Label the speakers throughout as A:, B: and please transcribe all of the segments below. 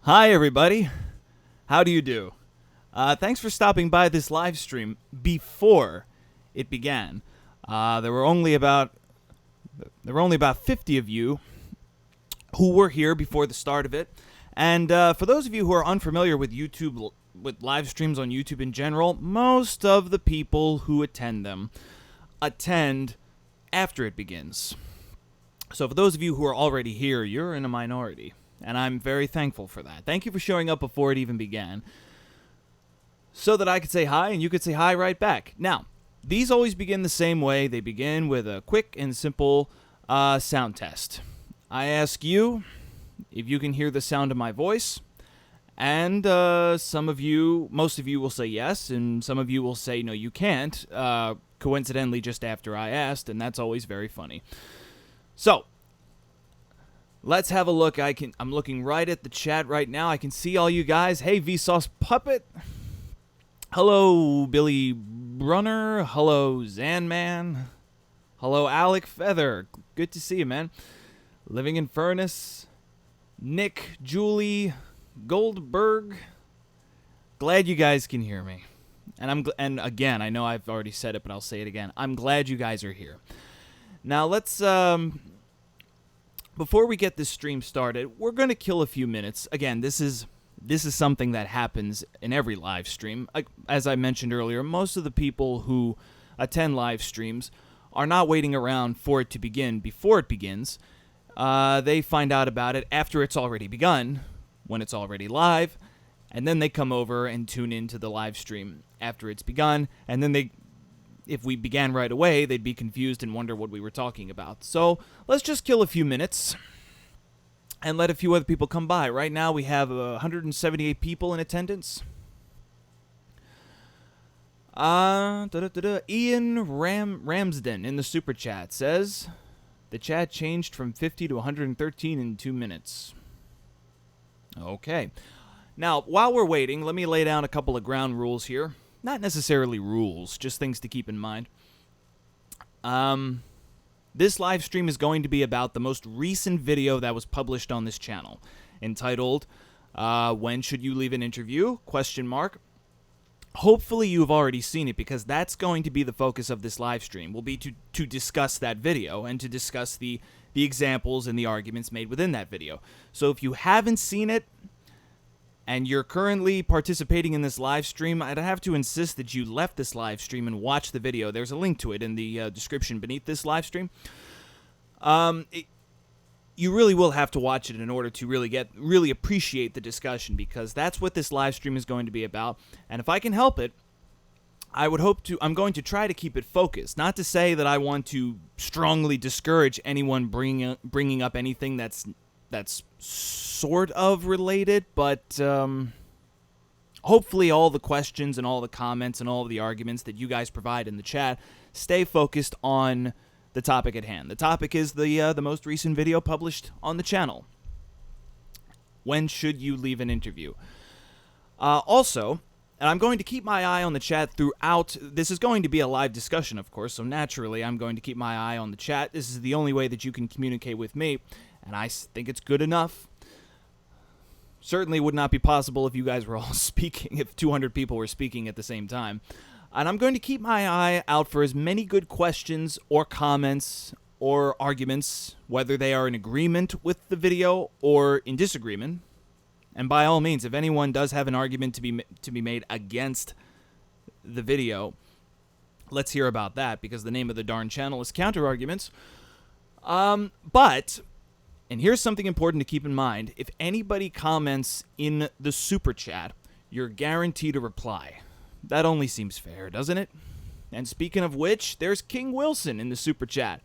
A: Hi, everybody. How do you do? Thanks for stopping by this live stream before it began. There were only about 50 of you who were here before the start of it, and for those of you who are unfamiliar with YouTube, with live streams on YouTube in general, most of the people who attend them attend after it begins. So for those of you who are already here, you're in a minority. And I'm very thankful for that. Thank you for showing up before it even began, so that I could say hi and you could say hi right back. Now, these always begin the same way. They begin with a quick and simple sound test. I ask you if you can hear the sound of my voice, and most of you will say yes, and some of you will say no, you can't, coincidentally just after I asked, and that's always very funny. So, let's have a look. I'm looking right at the chat right now. I can see all you guys. Hey, Vsauce Puppet. Hello, Billy Brunner. Hello, Zanman. Hello, Alec Feather. Good to see you, man. Living in Furnace. Nick, Julie, Goldberg. Glad you guys can hear me. And again, I know I've already said it, but I'll say it again. I'm glad you guys are here. Now let's before we get this stream started, we're going to kill a few minutes. Again, this is something that happens in every live stream. As I mentioned earlier, most of the people who attend live streams are not waiting around for it to begin before it begins. They find out about it after it's already begun, when it's already live, and then they come over and tune into the live stream after it's begun, and then if we began right away, they'd be confused and wonder what we were talking about. So let's just kill a few minutes and let a few other people come by. Right now we have 178 people in attendance. Ian Ramsden in the super chat says, the chat changed from 50 to 113 in 2 minutes. Okay. Now, while we're waiting, let me lay down a couple of ground rules here. Not necessarily rules, just things to keep in mind. This live stream is going to be about the most recent video that was published on this channel, entitled, When Should You Leave an Interview? ? Hopefully you've already seen it, because that's going to be the focus of this live stream, will be to discuss that video and to discuss the examples and the arguments made within that video. So if you haven't seen it, and you're currently participating in this live stream, I'd have to insist that you left this live stream and watch the video. There's a link to it in the description beneath this live stream. You really will have to watch it in order to really appreciate the discussion, because that's what this live stream is going to be about. And if I can help it, I'm going to try to keep it focused. Not to say that I want to strongly discourage anyone bringing up anything that's sort of related, but hopefully all the questions and all the comments and all of the arguments that you guys provide in the chat stay focused on the topic at hand. The topic is the most recent video published on the channel. When should you leave an interview? Also, and I'm going to keep my eye on the chat throughout. This is going to be a live discussion, of course, so naturally I'm going to keep my eye on the chat. This is the only way that you can communicate with me, and I think it's good enough. Certainly would not be possible if you guys were all speaking, if 200 people were speaking at the same time. And I'm going to keep my eye out for as many good questions or comments or arguments, whether they are in agreement with the video or in disagreement. And by all means, if anyone does have an argument to be made against the video, let's hear about that, because the name of the darn channel is Counter Arguments. But, and here's something important to keep in mind, if anybody comments in the super chat, you're guaranteed a reply. That only seems fair, doesn't it? And speaking of which, there's King Wilson in the super chat.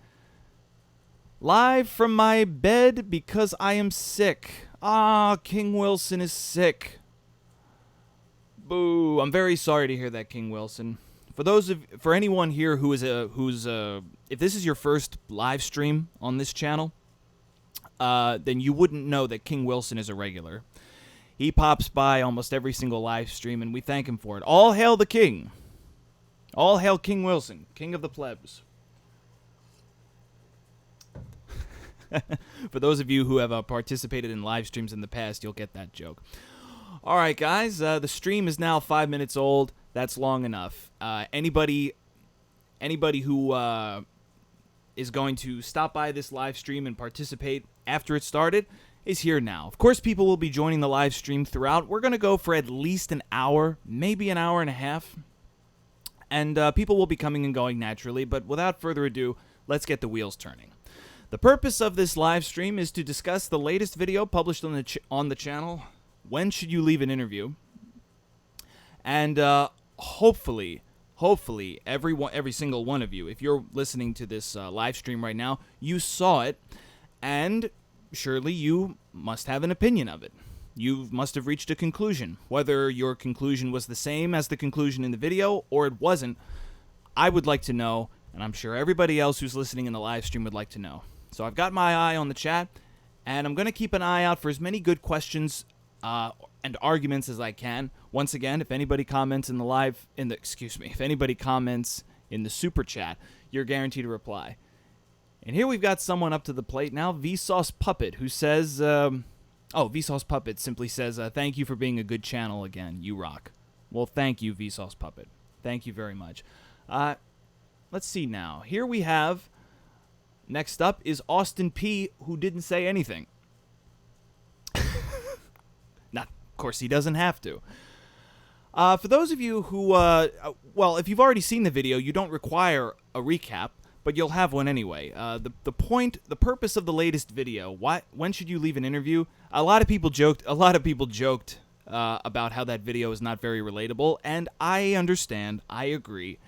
A: Live from my bed because I am sick. King Wilson is sick. Boo. I'm very sorry to hear that, King Wilson. For anyone here who's if this is your first live stream on this channel, then you wouldn't know that King Wilson is a regular. He pops by almost every single live stream, and we thank him for it. All hail the king. All hail King Wilson, king of the plebs. For those of you who have participated in live streams in the past, you'll get that joke. All right, guys, the stream is now 5 minutes old. That's long enough. Anybody who is going to stop by this live stream and participate after it started is here now. Of course, people will be joining the live stream throughout. We're going to go for at least an hour, maybe an hour and a half. And people will be coming and going naturally, but without further ado, let's get the wheels turning. The purpose of this live stream is to discuss the latest video published on the channel, When Should You Leave an Interview? And hopefully every single one of you, if you're listening to this live stream right now, you saw it, and surely you must have an opinion of it. You must have reached a conclusion. Whether your conclusion was the same as the conclusion in the video or it wasn't, I would like to know, and I'm sure everybody else who's listening in the live stream would like to know. So I've got my eye on the chat, and I'm going to keep an eye out for as many good questions and arguments as I can. Once again, if anybody comments if anybody comments in the super chat, you're guaranteed a reply. And here we've got someone up to the plate now, Vsauce Puppet, who says, Vsauce Puppet simply says, thank you for being a good channel again. You rock. Well, thank you, Vsauce Puppet. Thank you very much. Let's see now. Here we have, next up is Austin P., who didn't say anything. Of course, he doesn't have to. For those of you who, if you've already seen the video, you don't require a recap, but you'll have one anyway. The purpose of the latest video, when should you leave an interview? A lot of people joked about how that video is not very relatable, and I understand, I agree.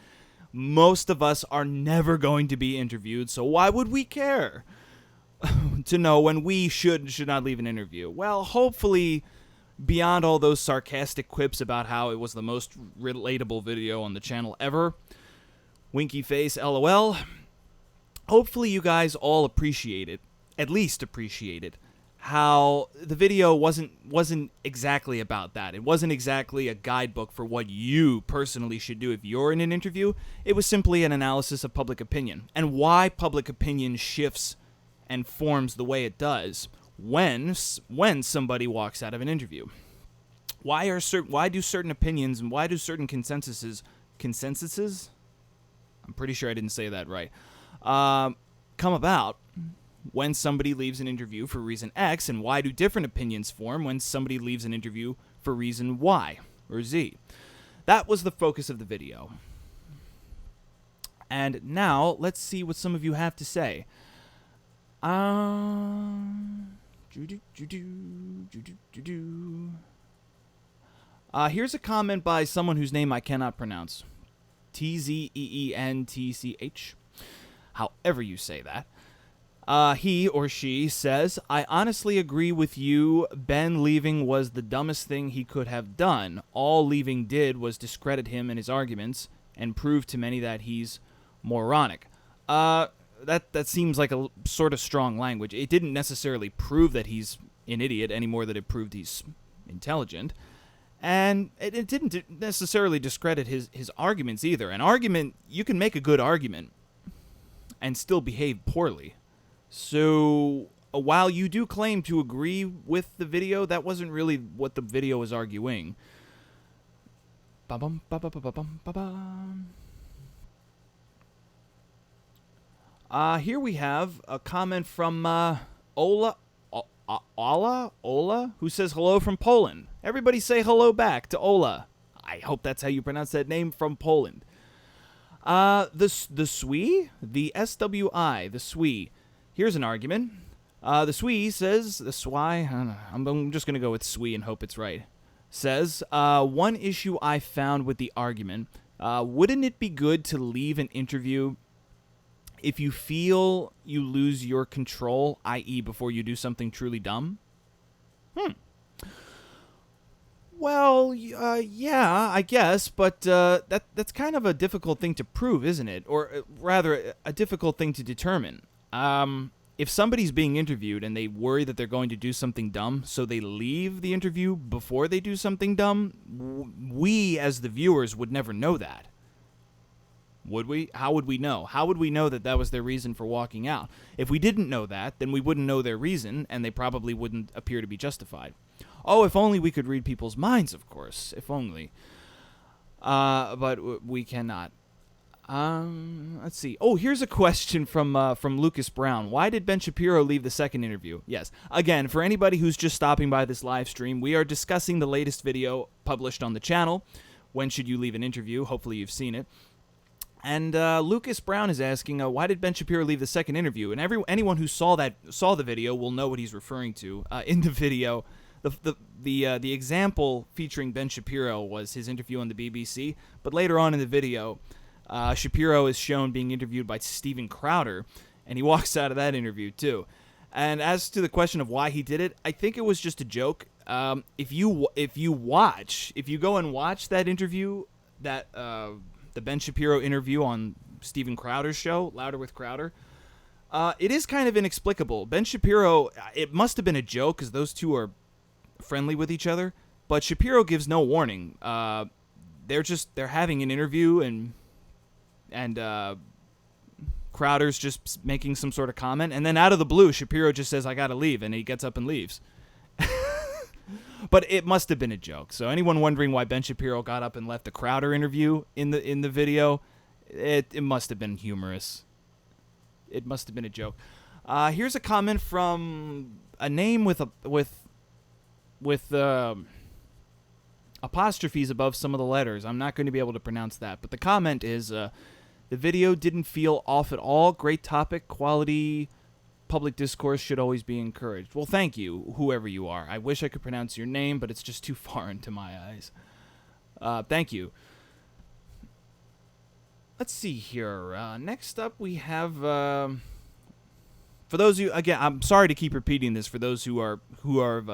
A: Most of us are never going to be interviewed, so why would we care to know when we should not leave an interview? Well, hopefully, beyond all those sarcastic quips about how it was the most relatable video on the channel ever, winky face, LOL, hopefully you guys all at least appreciate it, how the video wasn't exactly about that. It wasn't exactly a guidebook for what you personally should do if you're in an interview. It was simply an analysis of public opinion and why public opinion shifts and forms the way it does when somebody walks out of an interview. Why do certain opinions and why do certain consensuses? I'm pretty sure I didn't say that right. Come about when somebody leaves an interview for reason X, and why do different opinions form when somebody leaves an interview for reason Y or Z? That was the focus of the video. And now, let's see what some of you have to say. Here's a comment by someone whose name I cannot pronounce. Tzeentch. However you say that. He or she says, I honestly agree with you. Ben leaving was the dumbest thing he could have done. All leaving did was discredit him and his arguments and prove to many that he's moronic. That seems like a sort of strong language. It didn't necessarily prove that he's an idiot any more than it proved he's intelligent. And it didn't necessarily discredit his arguments either. An argument, you can make a good argument and still behave poorly. So, while you do claim to agree with the video, that wasn't really what the video was arguing. Here we have a comment from Ola, who says hello from Poland. Everybody say hello back to Ola. I hope that's how you pronounce that name, from Poland. The SWI, the SWI, the SWI. Here's an argument. The SWI says, the SWI, I don't know, I'm just going to go with SWI and hope it's right. Says, one issue I found with the argument, wouldn't it be good to leave an interview if you feel you lose your control, i.e. before you do something truly dumb? Well, yeah, I guess, but that's kind of a difficult thing to prove, isn't it? Or rather, a difficult thing to determine. If somebody's being interviewed and they worry that they're going to do something dumb, so they leave the interview before they do something dumb, we as the viewers would never know that. Would we? How would we know? How would we know that that was their reason for walking out? If we didn't know that, then we wouldn't know their reason, and they probably wouldn't appear to be justified. Oh, if only we could read people's minds, of course. If only. But we cannot. Let's see. Oh, here's a question from Lucas Brown. Why did Ben Shapiro leave the second interview? Yes. Again, for anybody who's just stopping by this live stream, we are discussing the latest video published on the channel. When should you leave an interview? Hopefully you've seen it. And Lucas Brown is asking, why did Ben Shapiro leave the second interview? And anyone who saw the video will know what he's referring to. In the video, the example featuring Ben Shapiro was his interview on the BBC. But later on in the video, Shapiro is shown being interviewed by Steven Crowder, and he walks out of that interview too. And as to the question of why he did it, I think it was just a joke. If you go and watch that interview, the Ben Shapiro interview on Steven Crowder's show, Louder with Crowder, it is kind of inexplicable. Ben Shapiro, it must have been a joke because those two are friendly with each other, but Shapiro gives no warning. They're having an interview, and Crowder's just making some sort of comment, and then out of the blue, Shapiro just says, "I gotta leave," and he gets up and leaves. But it must have been a joke. So anyone wondering why Ben Shapiro got up and left the Crowder interview in the video, it must have been humorous. It must have been a joke. Here's a comment from a name with apostrophes above some of the letters. I'm not going to be able to pronounce that, but the comment is, the video didn't feel off at all. Great topic, quality. Public discourse should always be encouraged. Well, thank you, whoever you are. I wish I could pronounce your name, but it's just too foreign to my eyes. Thank you. Let's see here. Next up, we have, for those of you, again, I'm sorry to keep repeating this for those who have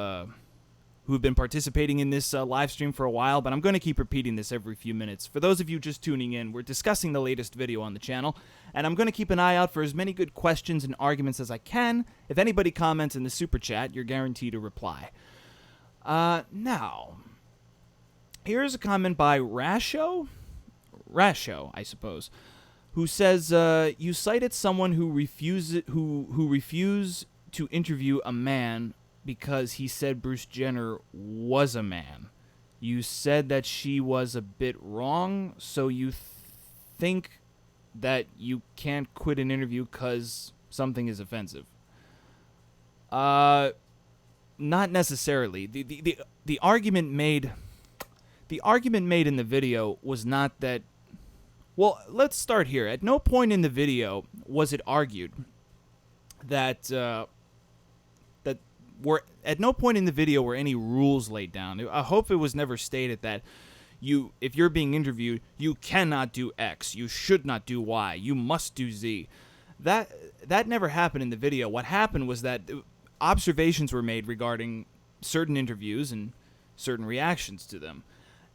A: been participating in this live stream for a while, but I'm going to keep repeating this every few minutes. For those of you just tuning in, we're discussing the latest video on the channel, and I'm going to keep an eye out for as many good questions and arguments as I can. If anybody comments in the super chat, you're guaranteed a reply. Now, here's a comment by Rasho, I suppose, who says, you cited someone who refused to interview a man because he said Bruce Jenner was a man. You said that she was a bit wrong, so you think that you can't quit an interview because something is offensive. Not necessarily. The argument made in the video was not that. Well, let's start here. At no point in the video was it argued that at no point in the video were any rules laid down. I hope it was never stated that if you're being interviewed, you cannot do X, you should not do Y, you must do Z. That never happened in the video. What happened was that observations were made regarding certain interviews and certain reactions to them.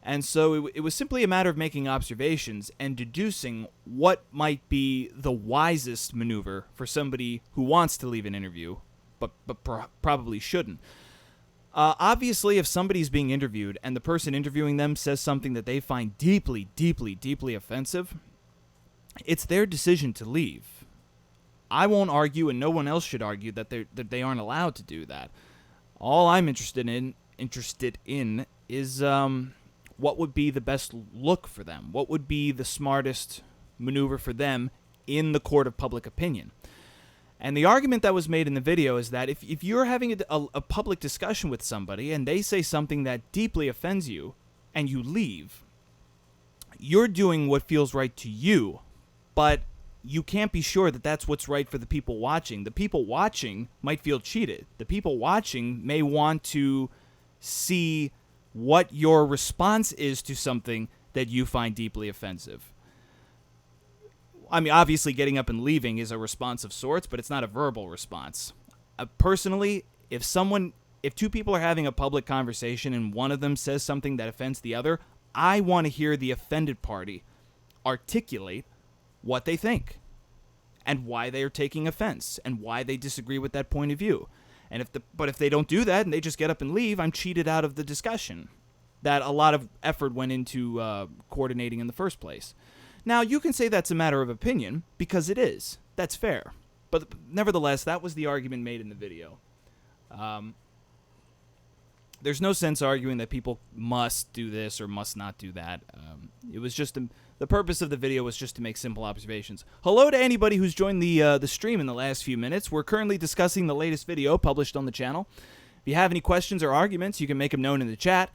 A: And so it was simply a matter of making observations and deducing what might be the wisest maneuver for somebody who wants to leave an interview, but probably shouldn't. Obviously, if somebody's being interviewed and the person interviewing them says something that they find deeply, deeply, deeply offensive, it's their decision to leave. I won't argue, and no one else should argue, that they aren't allowed to do that. All I'm interested in is what would be the best look for them? What would be the smartest maneuver for them in the court of public opinion? And the argument that was made in the video is that if you're having a public discussion with somebody and they say something that deeply offends you and you leave, you're doing what feels right to you, but you can't be sure that that's what's right for the people watching. The people watching might feel cheated. The people watching may want to see what your response is to something that you find deeply offensive. I mean, obviously getting up and leaving is a response of sorts, but it's not a verbal response. Personally, if two people are having a public conversation and one of them says something that offends the other, I want to hear the offended party articulate what they think and why they are taking offense and why they disagree with that point of view. And if they don't do that and they just get up and leave, I'm cheated out of the discussion that a lot of effort went into coordinating in the first place. Now, you can say that's a matter of opinion, because it is. That's fair. But nevertheless, that was the argument made in the video. There's no sense arguing that people must do this or must not do that. It was just the purpose of the video was just to make simple observations. Hello to anybody who's joined the stream in the last few minutes. We're currently discussing the latest video published on the channel. If you have any questions or arguments, you can make them known in the chat.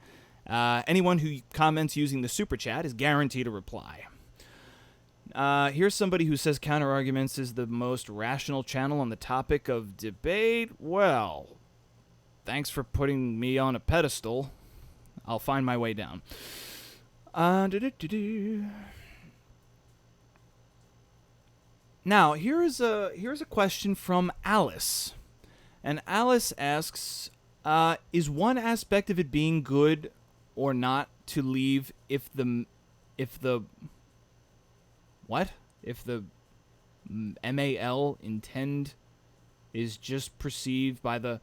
A: Anyone who comments using the super chat is guaranteed a reply. Here's somebody who says Counter Arguments is the most rational channel on the topic of debate. Well, thanks for putting me on a pedestal. I'll find my way down. Now, here's a question from Alice. And Alice asks, is one aspect of it being good or not to leave if the MAL intend is just perceived by the...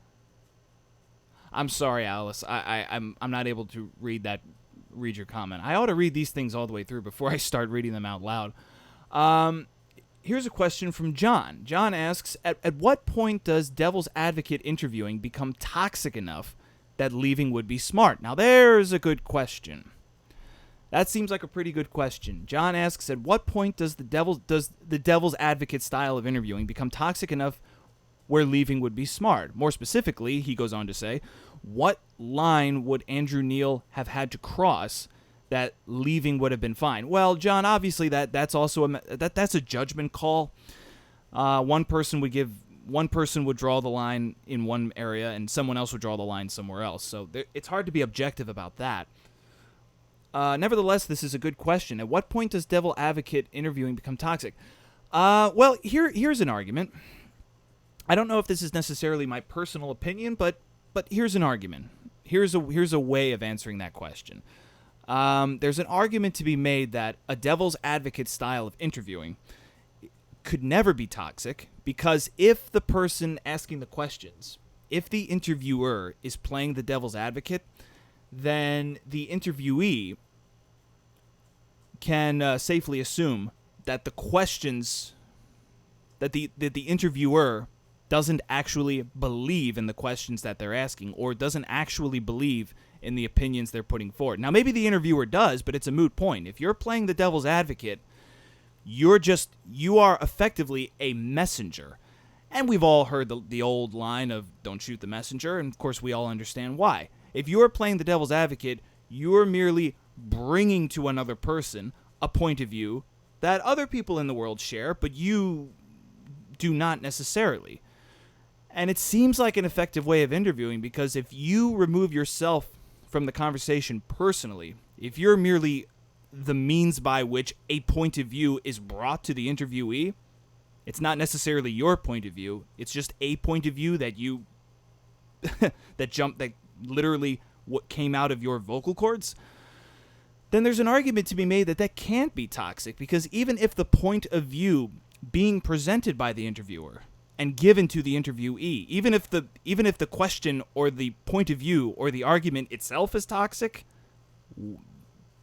A: I'm sorry, Alice. I'm not able to read your comment. I ought to read these things all the way through before I start reading them out loud. Here's a question from John. John asks, at what point does devil's advocate interviewing become toxic enough that leaving would be smart? Now, there's a good question. That seems like a pretty good question. John asks, at what point does the devil's advocate style of interviewing become toxic enough where leaving would be smart? More specifically, he goes on to say, what line would Andrew Neil have had to cross that leaving would have been fine? Well, John, obviously that's also that's a judgment call. One person would draw the line in one area, and someone else would draw the line somewhere else. So it's hard to be objective about that. Nevertheless, this is a good question. At what point does devil advocate interviewing become toxic? Well, here's an argument. I don't know if this is necessarily my personal opinion, but here's an argument. Here's a way of answering that question. There's an argument to be made that a devil's advocate style of interviewing could never be toxic, because if the person asking the questions, if the interviewer is playing the devil's advocate, then the interviewee can safely assume that the questions, that the interviewer doesn't actually believe in the questions that they're asking, or doesn't actually believe in the opinions they're putting forward. Now, maybe the interviewer does, but it's a moot point. If you're playing the devil's advocate, you are effectively a messenger. And we've all heard the old line of don't shoot the messenger, and of course we all understand why. If you are playing the devil's advocate, you are merely bringing to another person a point of view that other people in the world share, but you do not necessarily. And it seems like an effective way of interviewing, because if you remove yourself from the conversation personally, if you're merely the means by which a point of view is brought to the interviewee, it's not necessarily your point of view, it's just a point of view that you that literally what came out of your vocal cords, then there's an argument to be made that can't be toxic, because even if the point of view being presented by the interviewer and given to the interviewee, even if the question or the point of view or the argument itself is toxic,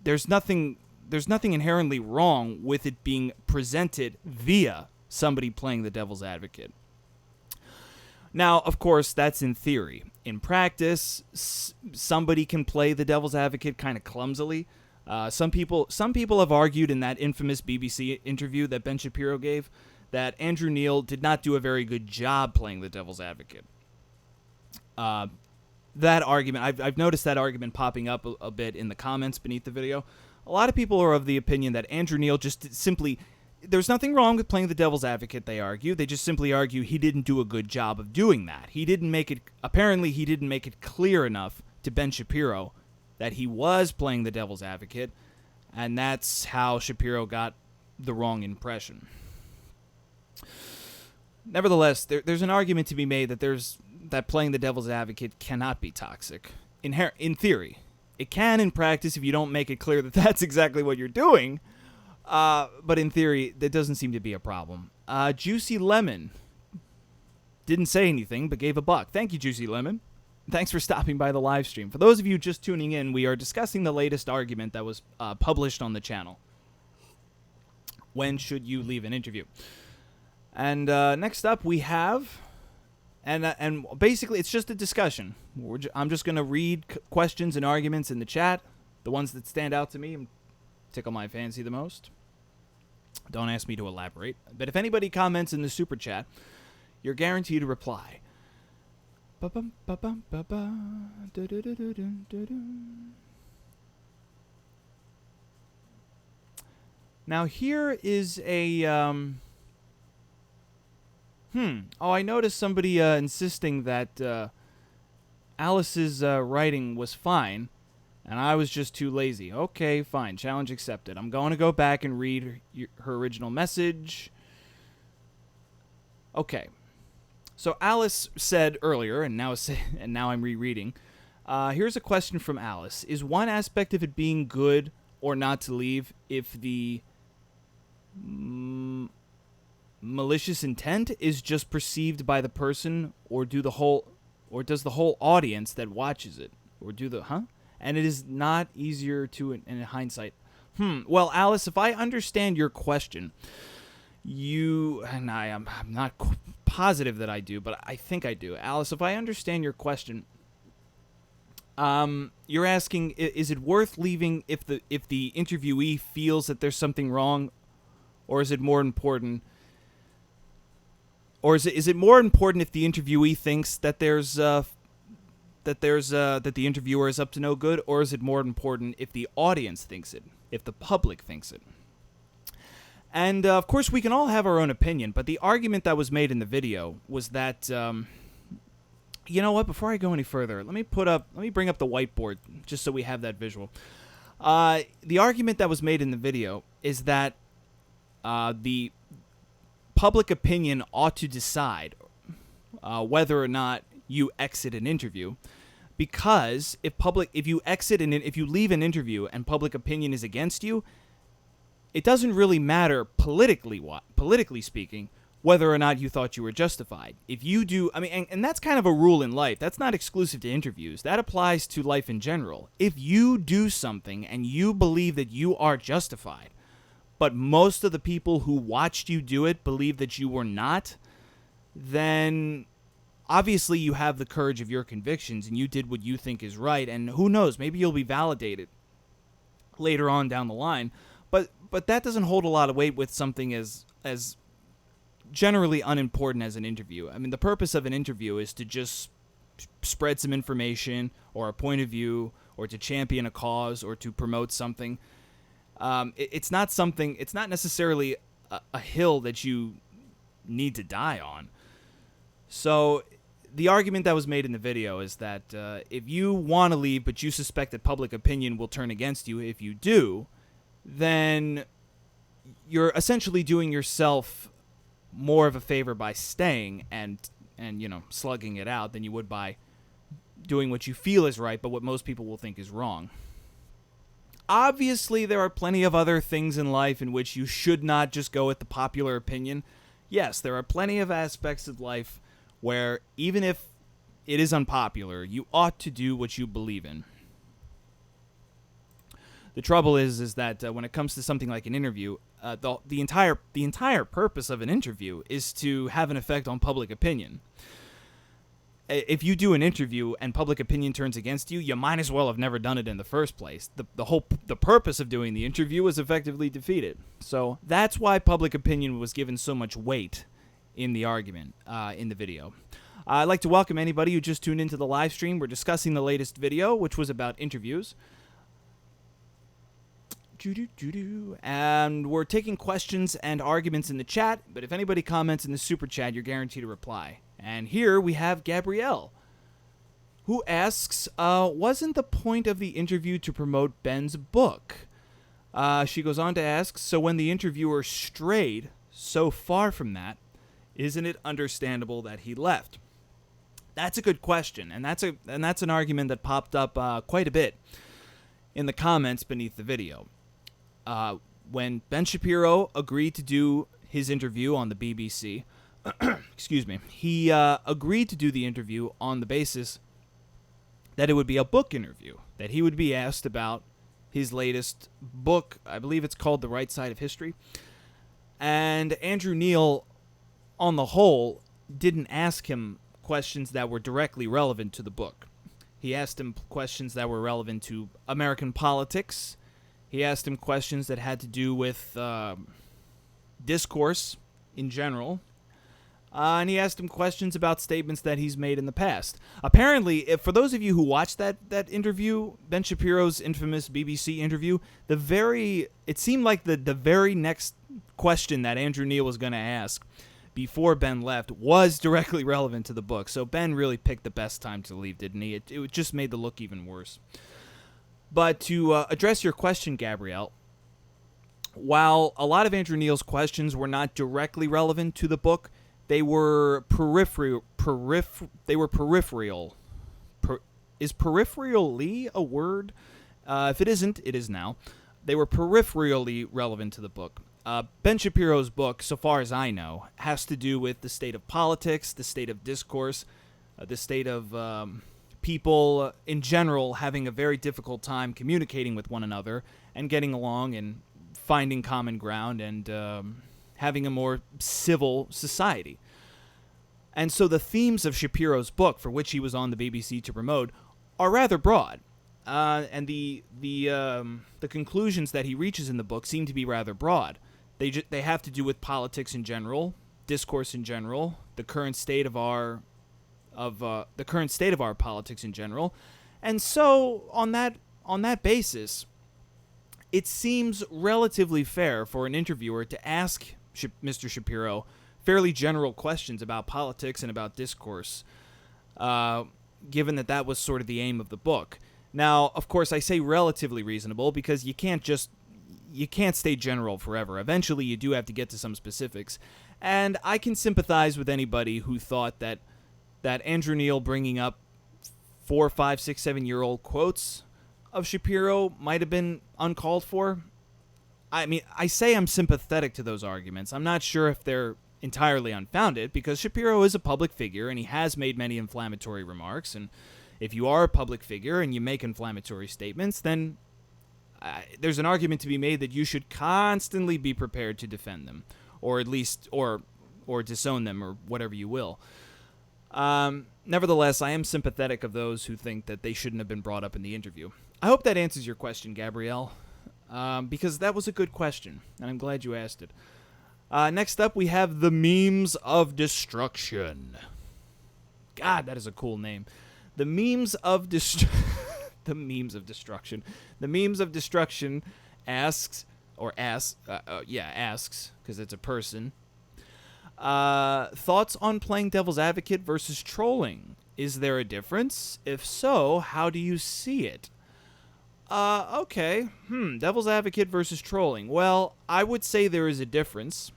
A: there's nothing inherently wrong with it being presented via somebody playing the devil's advocate. Now, of course, that's in theory. In practice, somebody can play the devil's advocate kind of clumsily. Some people have argued in that infamous BBC interview that Ben Shapiro gave that Andrew Neil did not do a very good job playing the devil's advocate. That argument, I've noticed that argument popping up a bit in the comments beneath the video. A lot of people are of the opinion that Andrew Neil just simply... There's nothing wrong with playing the devil's advocate, they argue. They just simply argue he didn't do a good job of doing that. Apparently he didn't make it clear enough to Ben Shapiro that he was playing the devil's advocate, and that's how Shapiro got the wrong impression. Nevertheless, there's an argument to be made that playing the devil's advocate cannot be toxic. In theory. It can in practice if you don't make it clear that that's exactly what you're doing. But in theory, that doesn't seem to be a problem. Juicy Lemon didn't say anything, but gave $1. Thank you, Juicy Lemon. Thanks for stopping by the live stream. For those of you just tuning in, we are discussing the latest argument that was published on the channel. When should you leave an interview? And next up we have, and basically it's just a discussion. I'm just going to read questions and arguments in the chat, the ones that stand out to me and tickle my fancy the most. Don't ask me to elaborate. But if anybody comments in the super chat, you're guaranteed a reply. Now here is a Oh, I noticed somebody insisting that Alice's writing was fine, and I was just too lazy. Okay, fine. Challenge accepted. I'm going to go back and read her original message. Okay. So Alice said earlier, and now I'm rereading. Here's a question from Alice. Is one aspect of it being good or not to leave if the malicious intent is just perceived by the person, or does the whole audience that watches it, or and it is not easier to in hindsight. Well, Alice, if I understand your question, I'm not positive that I do, but I think I do. Alice, if I understand your question, you're asking, is it worth leaving if the interviewee feels that there's something wrong, or is it more important? Or is it more important if the interviewee thinks that the interviewer is up to no good, or is it more important if the audience thinks it, if the public thinks it? And of course, we can all have our own opinion, but the argument that was made in the video was that, you know what? Before I go any further, let me bring up the whiteboard just so we have that visual. The argument that was made in the video is that the public opinion ought to decide whether or not you exit an interview, because if you leave an interview and public opinion is against you, it doesn't really matter politically speaking whether or not you thought you were justified. If you do, and that's kind of a rule in life. That's not exclusive to interviews. That applies to life in general. If you do something and you believe that you are justified, but most of the people who watched you do it believe that you were not, then obviously you have the courage of your convictions and you did what you think is right, and who knows, maybe you'll be validated later on down the line. But that doesn't hold a lot of weight with something as generally unimportant as an interview. I mean, the purpose of an interview is to just spread some information or a point of view, or to champion a cause, or to promote something. It's not necessarily a hill that you need to die on. So the argument that was made in the video is that if you want to leave but you suspect that public opinion will turn against you if you do, then you're essentially doing yourself more of a favor by staying and slugging it out than you would by doing what you feel is right but what most people will think is wrong. Obviously, there are plenty of other things in life in which you should not just go with the popular opinion. Yes, there are plenty of aspects of life where even if it is unpopular, you ought to do what you believe in. The trouble is that when it comes to something like an interview, the entire purpose of an interview is to have an effect on public opinion. If you do an interview and public opinion turns against you, you might as well have never done it in the first place. The purpose of doing the interview is effectively defeated. So that's why public opinion was given so much weight in the argument in the video. I'd like to welcome anybody who just tuned into the live stream. We're discussing the latest video, which was about interviews. And we're taking questions and arguments in the chat, but if anybody comments in the super chat, you're guaranteed a reply. And here we have Gabrielle, who asks, wasn't the point of the interview to promote Ben's book? She goes on to ask, so when the interviewer strayed so far from that, isn't it understandable that he left? That's a good question, and that's an argument that popped up quite a bit in the comments beneath the video. When Ben Shapiro agreed to do his interview on the BBC, excuse me, he agreed to do the interview on the basis that it would be a book interview, that he would be asked about his latest book. I believe it's called The Right Side of History. And Andrew Neil, on the whole, didn't ask him questions that were directly relevant to the book. He asked him questions that were relevant to American politics. He asked him questions that had to do with discourse in general. And he asked him questions about statements that he's made in the past. Apparently, for those of you who watched that interview, Ben Shapiro's infamous BBC interview, it seemed like the very next question that Andrew Neil was going to ask before Ben left was directly relevant to the book. So Ben really picked the best time to leave, didn't he? It just made the look even worse. But to address your question, Gabrielle, while a lot of Andrew Neil's questions were not directly relevant to the book, they were peripheral. Is peripherally a word? If it isn't, it is now. They were peripherally relevant to the book. Ben Shapiro's book, so far as I know, has to do with the state of politics, the state of discourse, the state of people in general having a very difficult time communicating with one another and getting along and finding common ground and having a more civil society. And so the themes of Shapiro's book, for which he was on the BBC to promote, are rather broad. And the conclusions that he reaches in the book seem to be rather broad. They have to do with politics in general, discourse in general, the current state of our politics in general. And so on that basis, it seems relatively fair for an interviewer to ask Mr. Shapiro fairly general questions about politics and about discourse, given that was sort of the aim of the book. Now, of course, I say relatively reasonable because you can't stay general forever. Eventually, you do have to get to some specifics. And I can sympathize with anybody who thought that Andrew Neil bringing up 4, 5, 6, 7-year-old quotes of Shapiro might have been uncalled for. I mean, I say I'm sympathetic to those arguments. I'm not sure if they're entirely unfounded because Shapiro is a public figure and he has made many inflammatory remarks. And if you are a public figure and you make inflammatory statements, then there's an argument to be made that you should constantly be prepared to defend them, or at least, or disown them, or whatever you will. Nevertheless, I am sympathetic of those who think that they shouldn't have been brought up in the interview. I hope that answers your question, Gabrielle, because that was a good question, and I'm glad you asked it. Next up, we have the Memes of Destruction. God, that is a cool name. The Memes of The Memes of Destruction. The Memes of Destruction asks, because it's a person, thoughts on playing devil's advocate versus trolling. Is there a difference? If so, how do you see it? Okay. Devil's advocate versus trolling. Well, I would say there is a difference.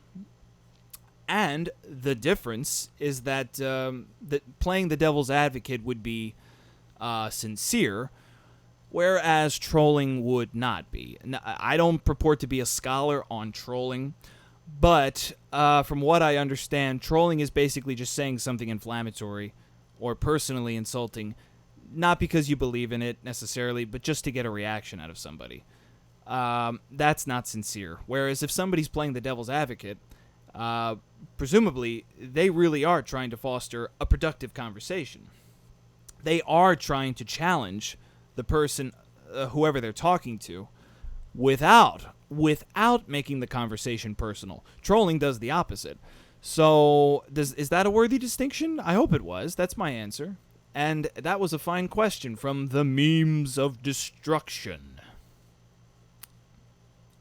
A: And the difference is that playing the devil's advocate would be sincere, whereas trolling would not be. Now, I don't purport to be a scholar on trolling, but from what I understand, trolling is basically just saying something inflammatory or personally insulting, not because you believe in it necessarily, but just to get a reaction out of somebody. That's not sincere. Whereas if somebody's playing the devil's advocate, presumably they really are trying to foster a productive conversation. They are trying to challenge the person, whoever they're talking to, without making the conversation personal. Trolling does the opposite. So, is that a worthy distinction? I hope it was. That's my answer. And that was a fine question from the Memes of Destruction.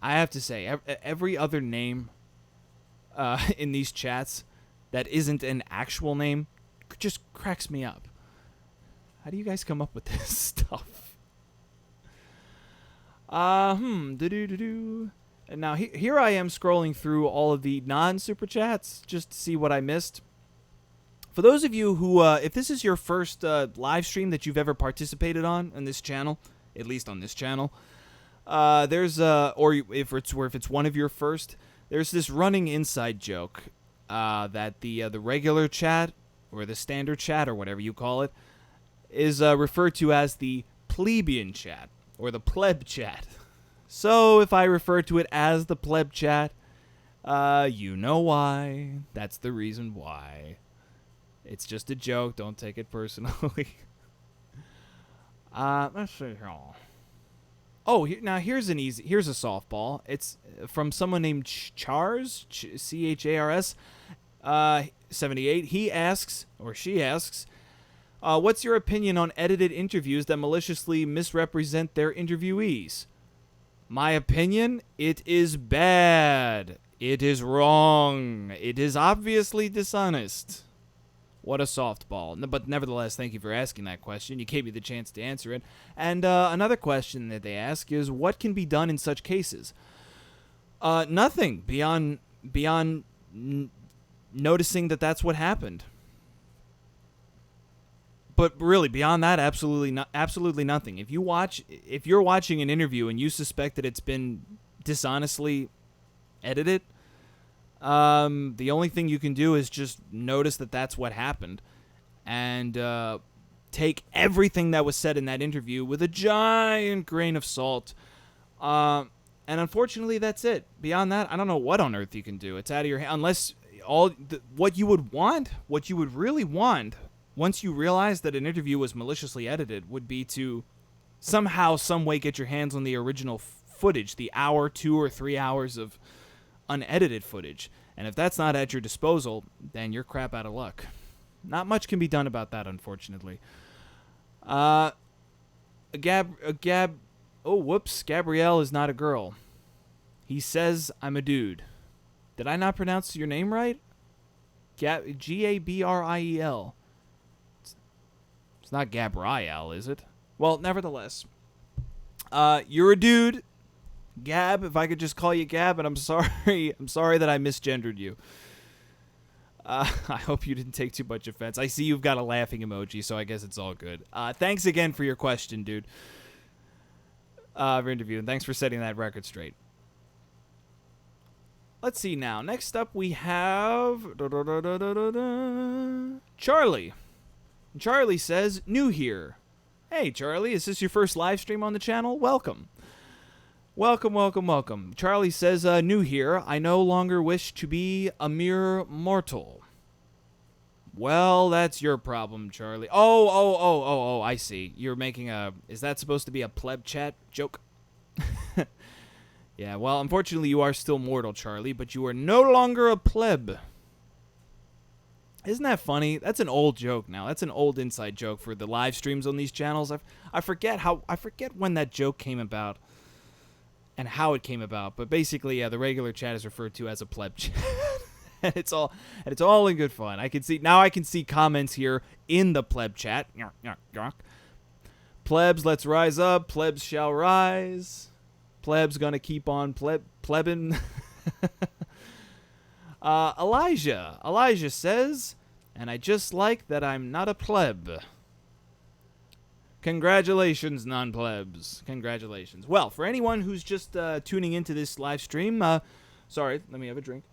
A: I have to say, every other name in these chats that isn't an actual name just cracks me up. How do you guys come up with this stuff? And now here I am scrolling through all of the non-super chats just to see what I missed. For those of you who, if this is your first live stream that you've ever participated on this channel, at least on this channel, there's or if it's one of your first, there's this running inside joke that the regular chat or the standard chat or whatever you call it is referred to as the plebeian chat or the pleb chat. So if I refer to it as the pleb chat, You know why. That's the reason why. It's just a joke. Don't take it personally. Let's see here. Oh, here's a softball. It's from someone named Chars, Chars, 78. He asks, or she asks, what's your opinion on edited interviews that maliciously misrepresent their interviewees? My opinion? It is bad. It is wrong. It is obviously dishonest. What a softball. But nevertheless, thank you for asking that question. You gave me the chance to answer it. And another question that they ask is, what can be done in such cases? Nothing beyond noticing that that's what happened. But really, beyond that, absolutely nothing. If you're watching an interview and you suspect that it's been dishonestly edited, the only thing you can do is just notice that that's what happened, and take everything that was said in that interview with a giant grain of salt. And unfortunately, that's it. Beyond that, I don't know what on earth you can do. It's out of your hand. Unless what you would really want, once you realize that an interview was maliciously edited, would be to somehow, some way get your hands on the original footage, the hour, 2 or 3 hours of unedited footage. And if that's not at your disposal, then you're crap out of luck. Not much can be done about that, unfortunately. Gabrielle is not a girl. He says I'm a dude. Did I not pronounce your name right? Gabriel. It's not Gabrielle, is it? Well, nevertheless. You're a dude. Gab, if I could just call you Gab, and I'm sorry that I misgendered you. I hope you didn't take too much offense. I see you've got a laughing emoji, so I guess it's all good. Thanks again for your question, dude. For interviewing. Thanks for setting that record straight. Let's see now. Next up we have Charlie. Charlie says, new here. Hey, Charlie, is this your first live stream on the channel? Welcome. Welcome. Charlie says, new here. I no longer wish to be a mere mortal. Well, that's your problem, Charlie. Oh, I see. You're making is that supposed to be a pleb chat joke? Yeah, well, unfortunately, you are still mortal, Charlie, but you are no longer a pleb. Isn't that funny? That's an old joke now. That's an old inside joke for the live streams on these channels. I forget when that joke came about and how it came about, but basically, yeah, the regular chat is referred to as a pleb chat. and it's all in good fun. I can see comments here in the pleb chat. Plebs, let's rise up. Plebs shall rise. Plebs gonna keep on plebbing. Elijah says, and I just like that I'm not a pleb. Congratulations, non-plebs. Congratulations. Well, for anyone who's just tuning into this live stream, sorry, let me have a drink.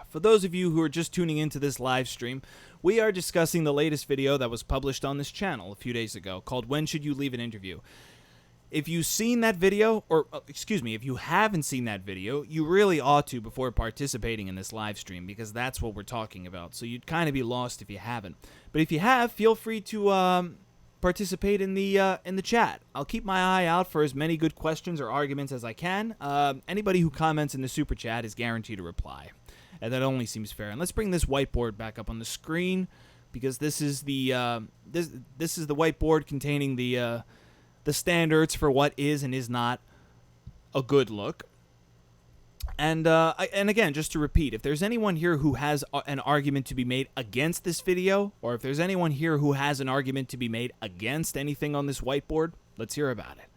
A: For those of you who are just tuning into this live stream, we are discussing the latest video that was published on this channel a few days ago called When Should You Leave an Interview? If you've seen that video, or if you haven't seen that video, you really ought to before participating in this live stream, because that's what we're talking about. So you'd kind of be lost if you haven't. But if you have, feel free to participate in the chat. I'll keep my eye out for as many good questions or arguments as I can. Anybody who comments in the super chat is guaranteed a reply, and that only seems fair. And let's bring this whiteboard back up on the screen, because this is the this is the whiteboard containing the standards for what is and is not a good look. And again, just to repeat, if there's anyone here who has an argument to be made against this video, or if there's anyone here who has an argument to be made against anything on this whiteboard, let's hear about it.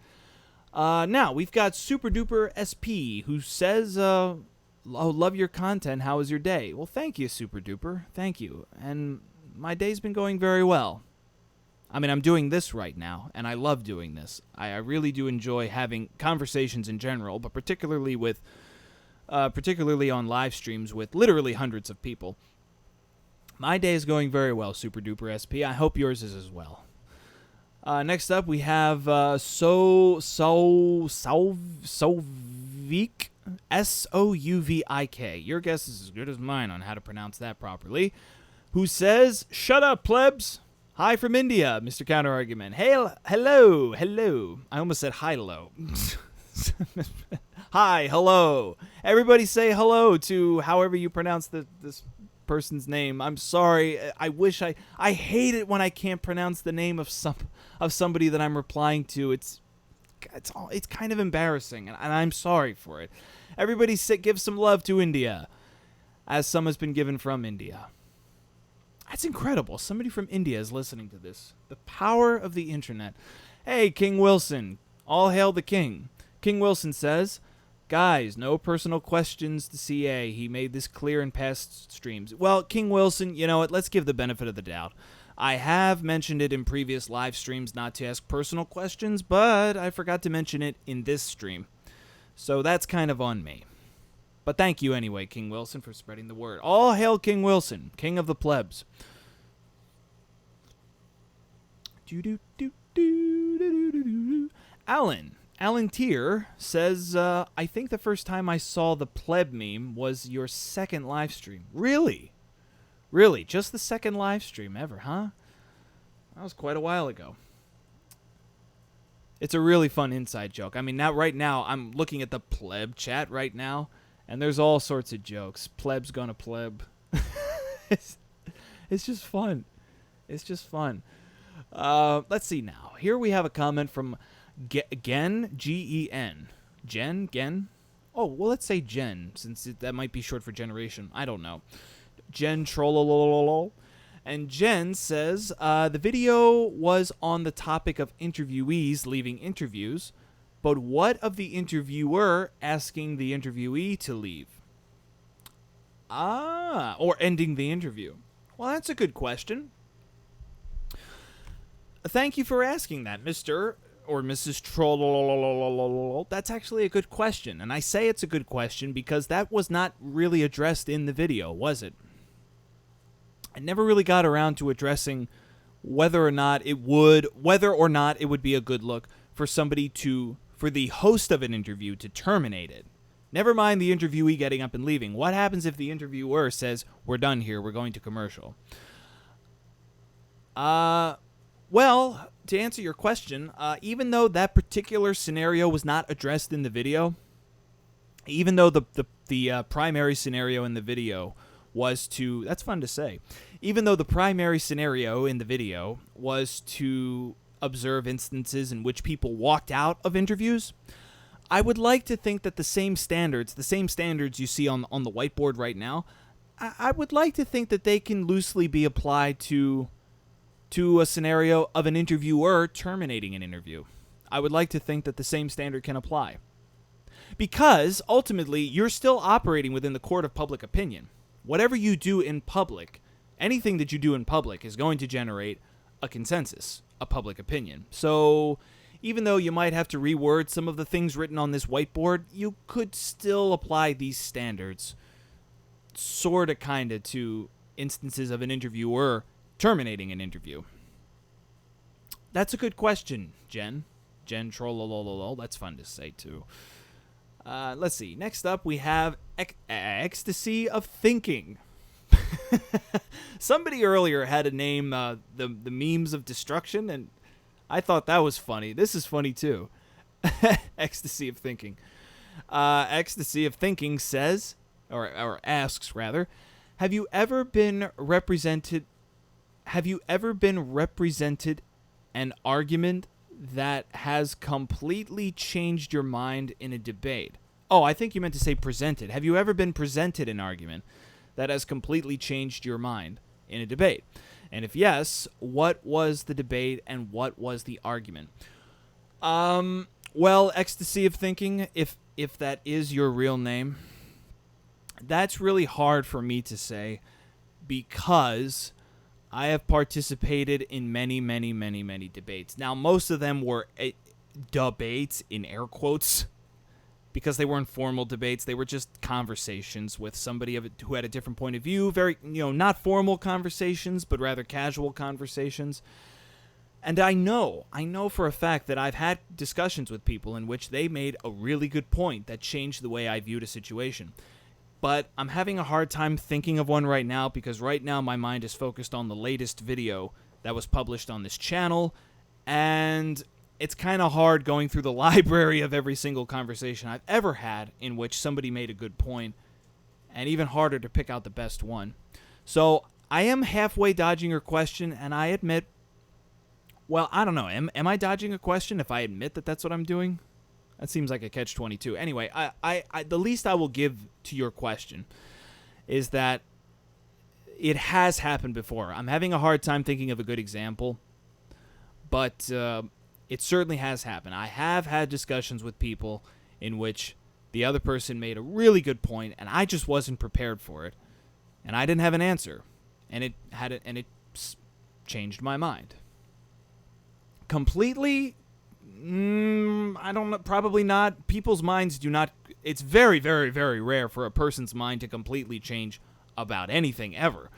A: Now, we've got Super Duper SP, who says, love your content, how was your day? Well, thank you, Super Duper, thank you. And my day's been going very well. I mean, I'm doing this right now, and I love doing this. I really do enjoy having conversations in general, but particularly on live streams with literally hundreds of people. My day is going very well, Super Duper SP. I hope yours is as well. Next up, we have Souvik, Souvik. Your guess is as good as mine on how to pronounce that properly. Who says, "Shut up, plebs. Hi from India, Mr. Counterargument. Hey, hello. I almost said hi-lo. Hi, hello. Everybody say hello to however you pronounce this person's name. I'm sorry. I hate it when I can't pronounce the name of somebody that I'm replying to. It's kind of embarrassing, and I'm sorry for it. Everybody give some love to India, as some has been given from India. That's incredible. Somebody from India is listening to this. The power of the internet. Hey, King Wilson. All hail the king. King Wilson says, "Guys, no personal questions to CA. He made this clear in past streams." Well, King Wilson, you know what? Let's give the benefit of the doubt. I have mentioned it in previous live streams not to ask personal questions, but I forgot to mention it in this stream. So that's kind of on me. But thank you anyway, King Wilson, for spreading the word. All hail King Wilson, king of the plebs. Alan Tier says, "I think the first time I saw the pleb meme was your second live stream." Really? Really? Just the second live stream ever, huh? That was quite a while ago. It's a really fun inside joke. I mean, right now, I'm looking at the pleb chat right now, and there's all sorts of jokes. Pleb's gonna pleb. It's just fun. It's just fun. Let's see now. Here we have a comment from Gen, Gen. Gen? Oh, well, let's say Gen, since that might be short for generation. I don't know. Gen Trollololol. And Jen says, the video was on the topic of interviewees leaving interviews, but what of the interviewer asking the interviewee to leave? Or ending the interview. Well, that's a good question. Thank you for asking that, Mr. or Mrs. Troll. That's actually a good question, and I say it's a good question because that was not really addressed in the video, was it? I never really got around to addressing whether or not it would be a good look for for the host of an interview to terminate it. Never mind the interviewee getting up and leaving. What happens if the interviewer says, "We're done here, we're going to commercial"? Well, to answer your question, even though that particular scenario was not addressed in the video, even though the primary scenario in the video was to, that's fun to say, even though the primary scenario in the video was to observe instances in which people walked out of interviews, I would like to think that the same standards you see on the whiteboard right now, I would like to think that they can loosely be applied to a scenario of an interviewer terminating an interview. I would like to think that the same standard can apply. Because, ultimately, you're still operating within the court of public opinion. Whatever you do in public, anything that you do in public is going to generate a consensus, a public opinion. So, even though you might have to reword some of the things written on this whiteboard, you could still apply these standards, sorta, kinda, to instances of an interviewer terminating an interview. That's a good question, Jen. Jen Trollololol. That's fun to say, too. Let's see. Next up, we have Ecstasy of Thinking. Somebody earlier had a name, the memes of destruction, and I thought that was funny. This is funny, too. Ecstasy of Thinking. Ecstasy of Thinking says, or asks, rather, have you ever been represented an argument that has completely changed your mind in a debate? Oh, I think you meant to say presented. Have you ever been presented an argument that has completely changed your mind in a debate? And if yes, what was the debate and what was the argument? Well, Ecstasy of Thinking, if that is your real name, that's really hard for me to say because I have participated in many, many, many, many debates. Now, most of them were debates in air quotes because they weren't formal debates. They were just conversations with somebody who had a different point of view. Very, not formal conversations, but rather casual conversations. And I know for a fact that I've had discussions with people in which they made a really good point that changed the way I viewed a situation. But I'm having a hard time thinking of one right now because right now my mind is focused on the latest video that was published on this channel, and it's kind of hard going through the library of every single conversation I've ever had in which somebody made a good point, and even harder to pick out the best one. So I am halfway dodging your question, and I admit, well, I don't know. Am I dodging a question if I admit that that's what I'm doing? That seems like a catch-22. Anyway, I the least I will give to your question is that it has happened before. I'm having a hard time thinking of a good example, but it certainly has happened. I have had discussions with people in which the other person made a really good point, and I just wasn't prepared for it, and I didn't have an answer, and it changed my mind. Completely, I don't know, probably not. People's minds do not, it's very, very, very rare for a person's mind to completely change about anything ever.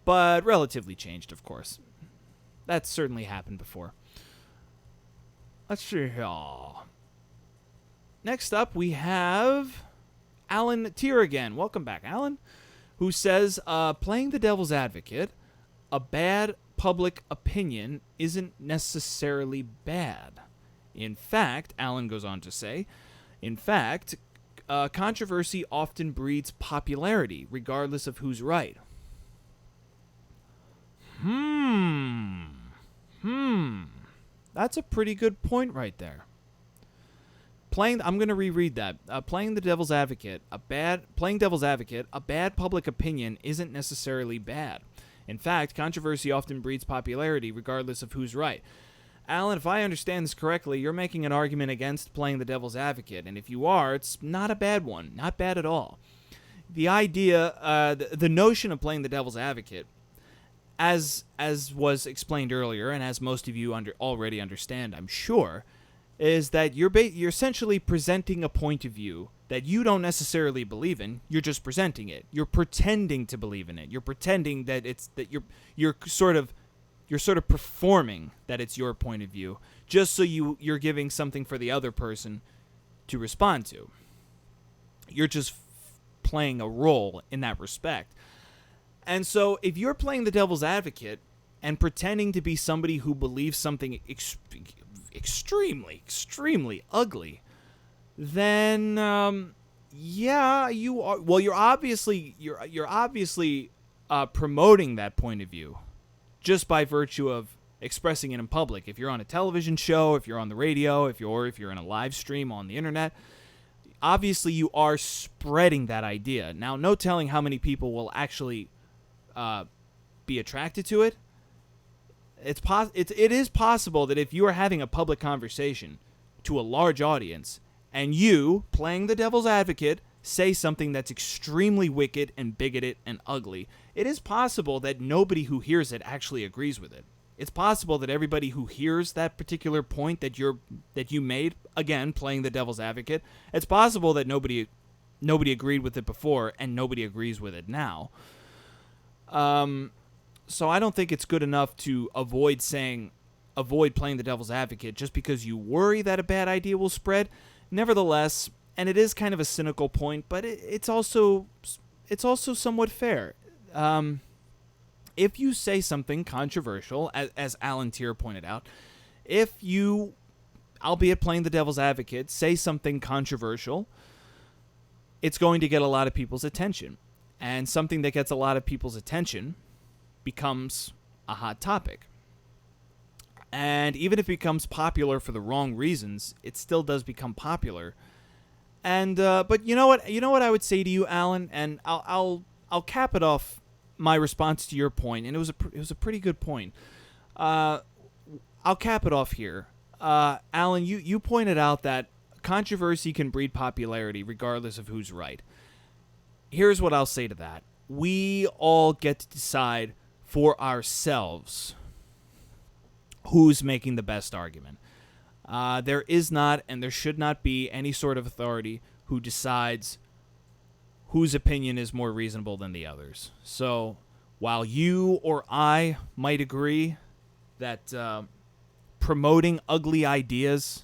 A: But relatively changed, of course. That's certainly happened before. Let's see here. Next up, we have Alan Tier again. Welcome back, Alan. Who says, playing the devil's advocate, a bad public opinion isn't necessarily bad. In fact, Alan goes on to say, controversy often breeds popularity, regardless of who's right. That's a pretty good point right there. I'm going to reread that. Playing devil's advocate, a bad public opinion isn't necessarily bad. In fact, controversy often breeds popularity, regardless of who's right. Alan, if I understand this correctly, you're making an argument against playing the devil's advocate, and if you are, it's not a bad one. Not bad at all. The idea, the notion of playing the devil's advocate, as was explained earlier, and as most of you already understand, I'm sure, is that you're essentially presenting a point of view that you don't necessarily believe in. You're just presenting it. You're pretending to believe in it. You're pretending that you're sort of performing that it's your point of view, just so you're giving something for the other person to respond to. You're just playing a role in that respect. And so if you're playing the devil's advocate and pretending to be somebody who believes something extremely, extremely ugly, then yeah, you are. Well, you're obviously promoting that point of view just by virtue of expressing it in public. If you're on a television show, if you're on the radio, if you're in a live stream on the internet, obviously you are spreading that idea. Now, no telling how many people will actually be attracted to it. It is possible that if you are having a public conversation to a large audience and you, playing the devil's advocate, say something that's extremely wicked and bigoted and ugly, it is possible that nobody who hears it actually agrees with it. It's possible that everybody who hears that particular point that you made, again, playing the devil's advocate, it's possible that nobody agreed with it before and nobody agrees with it now. So I don't think it's good enough to avoid playing the devil's advocate just because you worry that a bad idea will spread. Nevertheless, and it is kind of a cynical point, but it's also somewhat fair. If you say something controversial, as Alan Tier pointed out, if you, albeit playing the devil's advocate, say something controversial, it's going to get a lot of people's attention. And something that gets a lot of people's attention becomes a hot topic. And even if it becomes popular for the wrong reasons, it still does become popular. And but you know what I would say to you, Alan, and I'll cap it off my response to your point, and it was a pretty good point. I'll cap it off here. Alan, you pointed out that controversy can breed popularity regardless of who's right. Here's what I'll say to that. We all get to decide for ourselves who's making the best argument. There is not and there should not be any sort of authority who decides whose opinion is more reasonable than the others. So while you or I might agree that promoting ugly ideas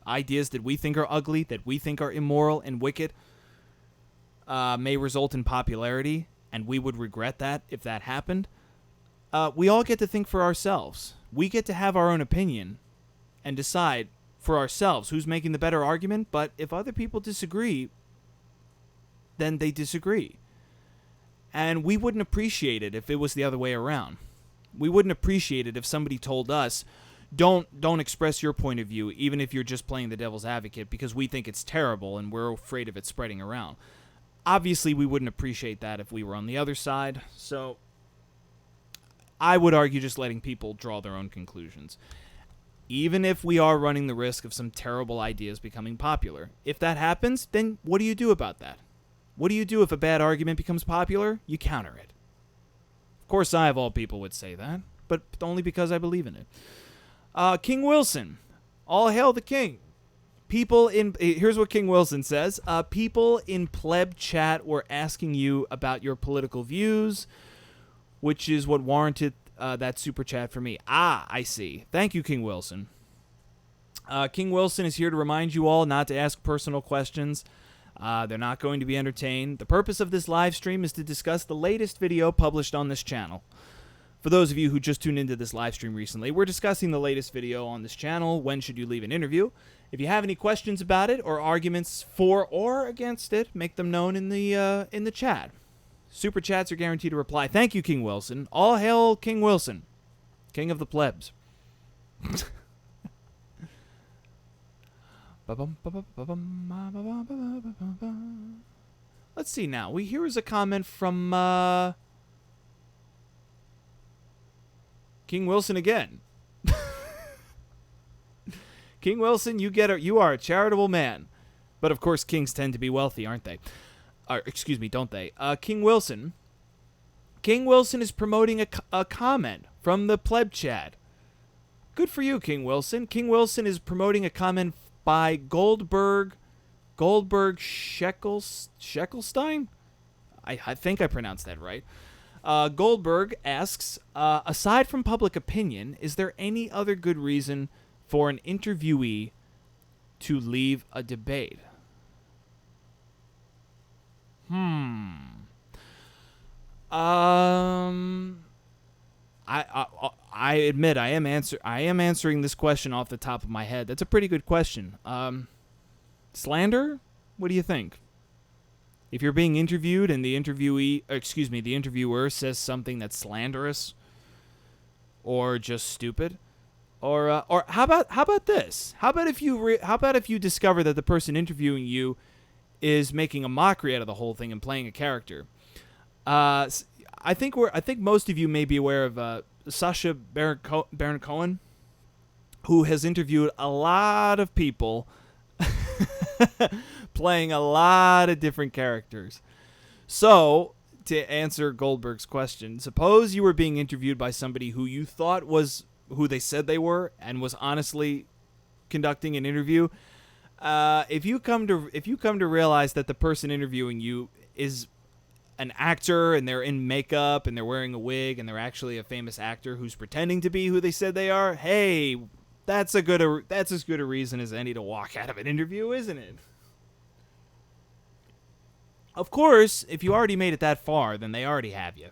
A: that we think are ugly, that we think are immoral and wicked, may result in popularity, and we would regret that if that happened. We all get to think for ourselves. We get to have our own opinion and decide for ourselves who's making the better argument, but if other people disagree, then they disagree. And we wouldn't appreciate it if it was the other way around. We wouldn't appreciate it if somebody told us, don't express your point of view, even if you're just playing the devil's advocate, because we think it's terrible and we're afraid of it spreading around. Obviously, we wouldn't appreciate that if we were on the other side, so I would argue just letting people draw their own conclusions, even if we are running the risk of some terrible ideas becoming popular. If that happens, then what do you do about that? What do you do if a bad argument becomes popular? You counter it. Of course, I, of all people, would say that, but only because I believe in it. King Wilson. All hail the king. Here's what King Wilson says. People in pleb chat were asking you about your political views, which is what warranted that super chat for me. I see. Thank you, King Wilson. King Wilson is here to remind you all not to ask personal questions. They're not going to be entertained. The purpose of this live stream is to discuss the latest video published on this channel. For those of you who just tuned into this live stream recently, we're discussing the latest video on this channel, When Should You Leave an Interview? If you have any questions about it or arguments for or against it, make them known in the chat. Super chats are guaranteed to reply. Thank you, King Wilson. All hail King Wilson, king of the plebs. Let's see now. Here is a comment from King Wilson again. King Wilson, you are a charitable man. But of course, kings tend to be wealthy, aren't they? Excuse me, don't they? King Wilson is promoting a comment from the pleb chat. Good for you, King Wilson. King Wilson is promoting a comment by Goldberg Sheckelstein? I think I pronounced that right. Goldberg asks, aside from public opinion, is there any other good reason for an interviewee to leave a debate? I admit I am answering this question off the top of my head. That's a pretty good question. Slander? What do you think? If you're being interviewed and the interviewer says something that's slanderous or just stupid, or how about this? How about if you discover that the person interviewing you is making a mockery out of the whole thing and playing a character? I think most of you may be aware of Sacha Baron Cohen, who has interviewed a lot of people playing a lot of different characters. So, to answer Goldberg's question, suppose you were being interviewed by somebody who you thought was who they said they were and was honestly conducting an interview. If you come to realize that the person interviewing you is an actor and they're in makeup and they're wearing a wig and they're actually a famous actor who's pretending to be who they said they are, hey, that's as good a reason as any to walk out of an interview, isn't it? Of course, if you already made it that far, then they already have you.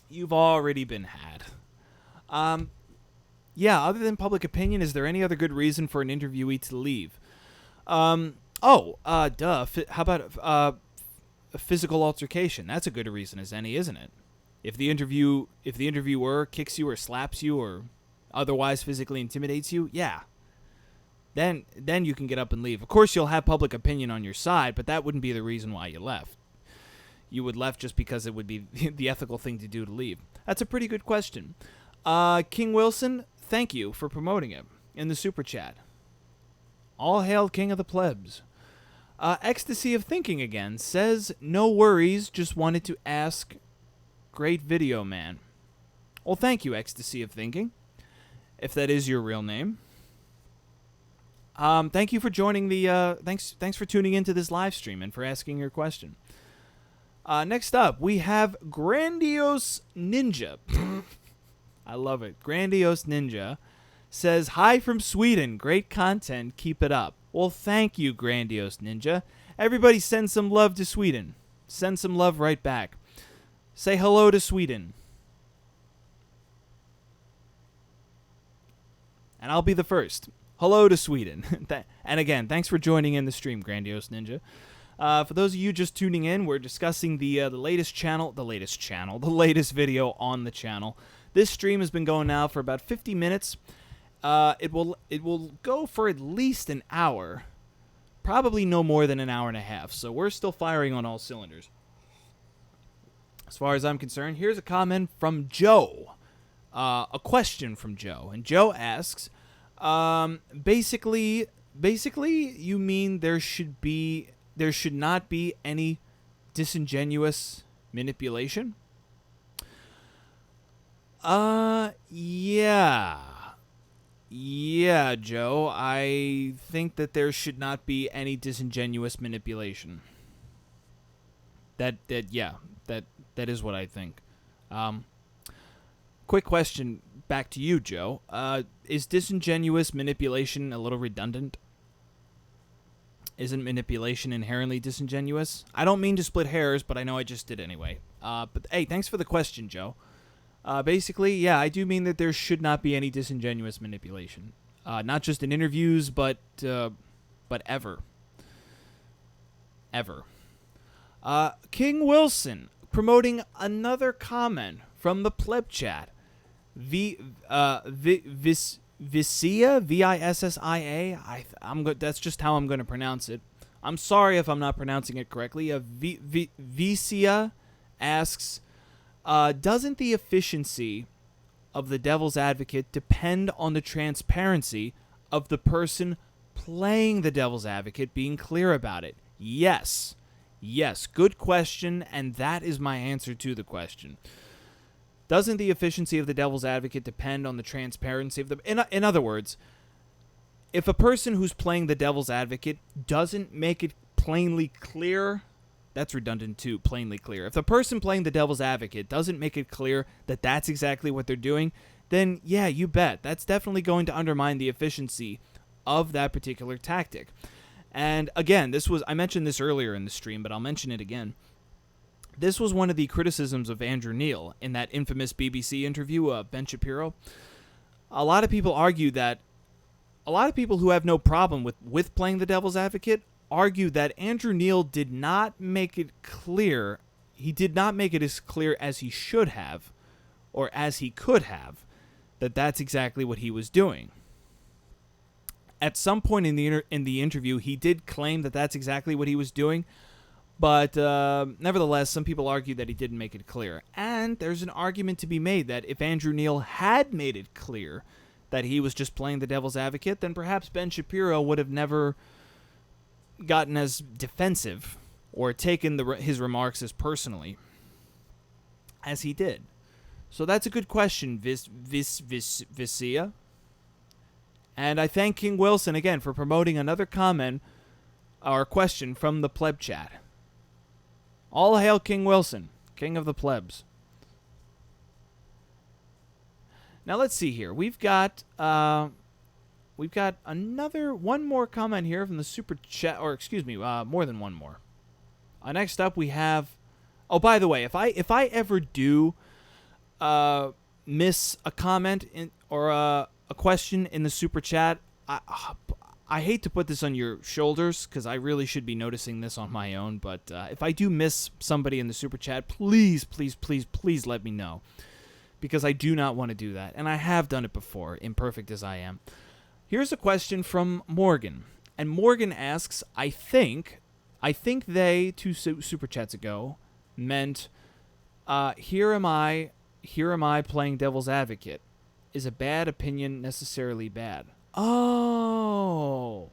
A: You've already been had. Yeah, other than public opinion, is there any other good reason for an interviewee to leave? How about a physical altercation? That's a good reason as any, isn't it? If the interviewer kicks you or slaps you or otherwise physically intimidates you, yeah. Then you can get up and leave. Of course, you'll have public opinion on your side, but that wouldn't be the reason why you left. You would left just because it would be the ethical thing to do to leave. That's a pretty good question. King Wilson, thank you for promoting it in the super chat. All hail King of the Plebs. Ecstasy of Thinking again says, no worries, just wanted to ask. Great video, man. Well, thank you, Ecstasy of Thinking, if that is your real name. Thank you for joining the, thanks for tuning into this live stream and for asking your question. Next up, we have Grandiose Ninja. I love it. Grandiose Ninja says, "Hi from Sweden. Great content. Keep it up." Well, thank you, Grandiose Ninja. Everybody send some love to Sweden. Send some love right back. Say hello to Sweden. And I'll be the first. Hello to Sweden. And again, thanks for joining in the stream, Grandiose Ninja. For those of you just tuning in, we're discussing the latest video on the channel. This stream has been going now for about 50 minutes. It will go for at least an hour, probably no more than an hour and a half. So we're still firing on all cylinders. As far as I'm concerned, here's a comment from Joe, a question from Joe, and Joe asks, basically, you mean there should not be any disingenuous manipulation? Yeah, Joe, I think that there should not be any disingenuous manipulation. That is what I think. Quick question back to you, Joe. Is disingenuous manipulation a little redundant? Isn't manipulation inherently disingenuous? I don't mean to split hairs, but I know I just did anyway. But hey, thanks for the question, Joe. Basically, yeah, I do mean that there should not be any disingenuous manipulation. Not just in interviews, but ever. Ever. King Wilson promoting another comment from the pleb chat. Vissia, Vissia. That's just how I'm going to pronounce it. I'm sorry if I'm not pronouncing it correctly. Vissia asks, doesn't the efficiency of the devil's advocate depend on the transparency of the person playing the devil's advocate being clear about it? Yes. Yes, good question, and that is my answer to the question. Doesn't the efficiency of the devil's advocate depend on the transparency of the... In other words, if a person who's playing the devil's advocate doesn't make it plainly clear... That's redundant too, plainly clear. If the person playing the devil's advocate doesn't make it clear that that's exactly what they're doing, then yeah, you bet. That's definitely going to undermine the efficiency of that particular tactic. And again, I mentioned this earlier in the stream, but I'll mention it again. This was one of the criticisms of Andrew Neil in that infamous BBC interview, Ben Shapiro. A lot of people argue that, a lot of people who have no problem with playing the devil's advocate argue that Andrew Neil did not make it clear, he did not make it as clear as he should have, or as he could have, that that's exactly what he was doing. At some point in the interview, he did claim that that's exactly what he was doing, but nevertheless, some people argue that he didn't make it clear. And there's an argument to be made that if Andrew Neil had made it clear that he was just playing the devil's advocate, then perhaps Ben Shapiro would have never gotten as defensive or taken his remarks as personally as he did. So that's a good question, Vissia. And I thank King Wilson again for promoting another comment or question from the pleb chat. All hail King Wilson, king of the plebs. Now let's see here. We've got one more comment here from the super chat, or excuse me, more than one more. Next up we have. Oh, by the way, if I ever do miss a comment or a question in the super chat, I hate to put this on your shoulders because I really should be noticing this on my own. But if I do miss somebody in the super chat, please let me know, because I do not want to do that, and I have done it before, imperfect as I am. Here's a question from Morgan, and Morgan asks, I think they, 2 super chats ago, meant, here am I playing devil's advocate. Is a bad opinion necessarily bad? Oh,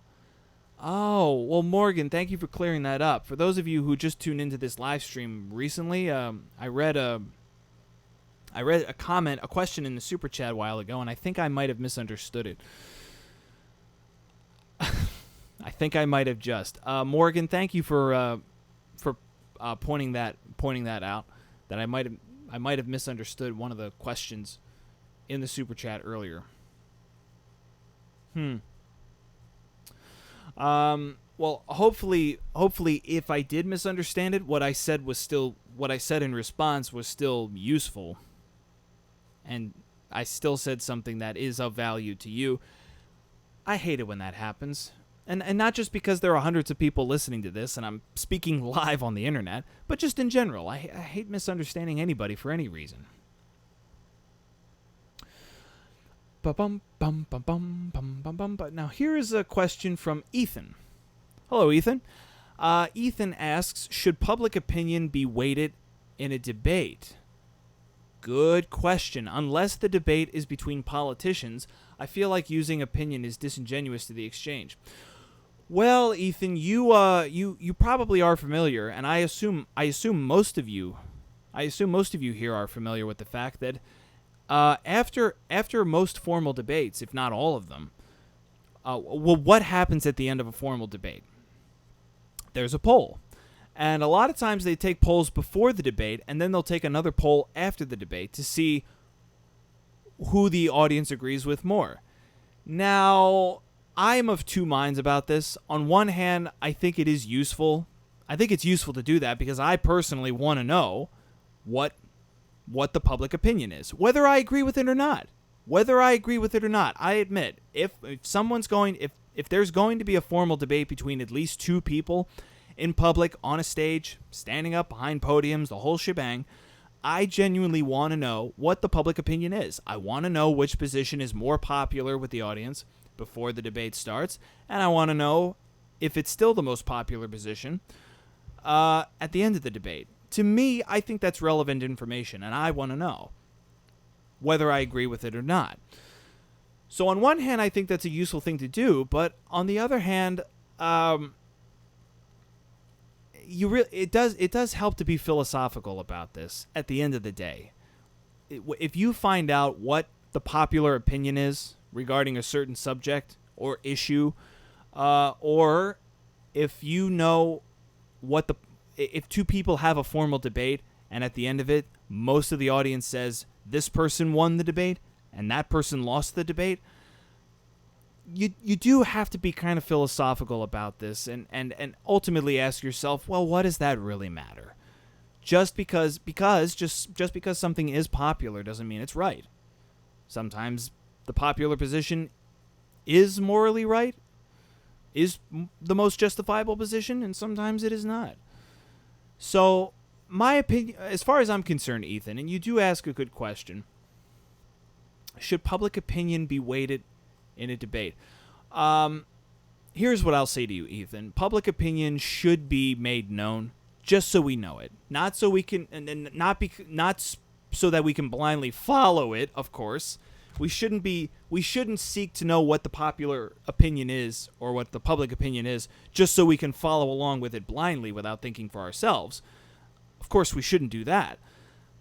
A: well, Morgan, thank you for clearing that up. For those of you who just tuned into this live stream recently, I read a comment, a question in the super chat a while ago, and I think I might have misunderstood it. I think I might have just. Morgan, thank you for pointing that out. That I might have misunderstood one of the questions in the super chat earlier. Well, hopefully, if I did misunderstand it, what I said in response was still useful, and I still said something that is of value to you. I hate it when that happens, and not just because there are hundreds of people listening to this, and I'm speaking live on the internet, but just in general. I hate misunderstanding anybody for any reason. But now here is a question from Ethan. Hello, Ethan. Ethan asks, should public opinion be weighted in a debate? Good question. Unless the debate is between politicians, I feel like using opinion is disingenuous to the exchange. Well, Ethan, you probably are familiar, and I assume most of you here are familiar with the fact that after most formal debates, if not all of them, what happens at the end of a formal debate? There's a poll. And a lot of times they take polls before the debate, and then they'll take another poll after the debate to see who the audience agrees with more. Now, I am of two minds about this. On one hand, I think it is useful. I think it's useful to do that because I personally want to know what the public opinion is, whether I agree with it or not. I admit, if there's going to be a formal debate between at least two people in public, on a stage, standing up behind podiums, the whole shebang, I genuinely want to know what the public opinion is. I want to know which position is more popular with the audience before the debate starts, and I want to know if it's still the most popular position at the end of the debate. To me, I think that's relevant information, and I want to know whether I agree with it or not. So on one hand, I think that's a useful thing to do, but on the other hand, it does help to be philosophical about this at the end of the day. If you find out what the popular opinion is regarding a certain subject or issue, or if you know if two people have a formal debate and at the end of it, most of the audience says this person won the debate and that person lost the debate, you do have to be kind of philosophical about this and ultimately ask yourself, well, what does that really matter? Just because something is popular doesn't mean it's right. Sometimes the popular position is morally right, is the most justifiable position, and sometimes it is not. So, my opinion, as far as I'm concerned, Ethan, and you do ask a good question, should public opinion be weighted in a debate? Here's what I'll say to you, Ethan. Public opinion should be made known just so we know it. Not so we can, and not so that we can blindly follow it, of course. We shouldn't seek to know what the popular opinion is or what the public opinion is just so we can follow along with it blindly without thinking for ourselves. Of course, we shouldn't do that.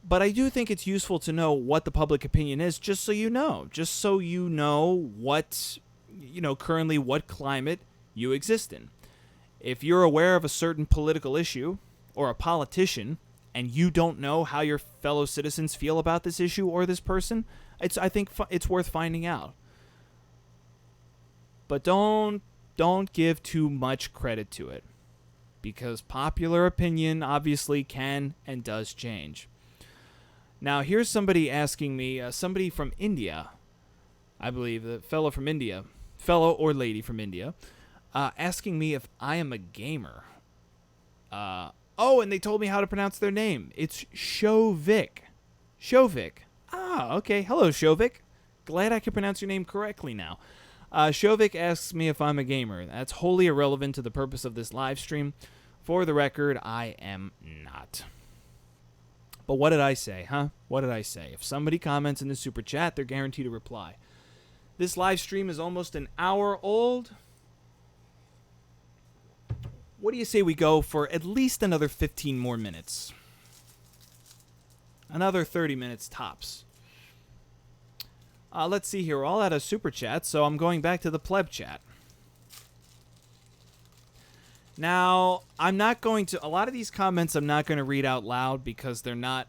A: But I do think it's useful to know what the public opinion is just so you know what, currently what climate you exist in. If you're aware of a certain political issue or a politician and you don't know how your fellow citizens feel about this issue or this person, I think it's worth finding out. But don't give too much credit to it, because popular opinion obviously can and does change. Now, here's somebody asking me, somebody from India, I believe, the fellow or lady from India, asking me if I am a gamer. And they told me how to pronounce their name. It's Shovik. Shovik. Ah, okay. Hello, Shovik. Glad I can pronounce your name correctly now. Shovik asks me if I'm a gamer. That's wholly irrelevant to the purpose of this live stream. For the record, I am not. But what did I say, huh? What did I say? If somebody comments in the super chat, they're guaranteed a reply. This live stream is almost an hour old. What do you say we go for at least another 15 more minutes? Another 30 minutes tops. Let's see here. We're all out of super chat, so I'm going back to the pleb chat. Now, a lot of these comments I'm not going to read out loud because they're not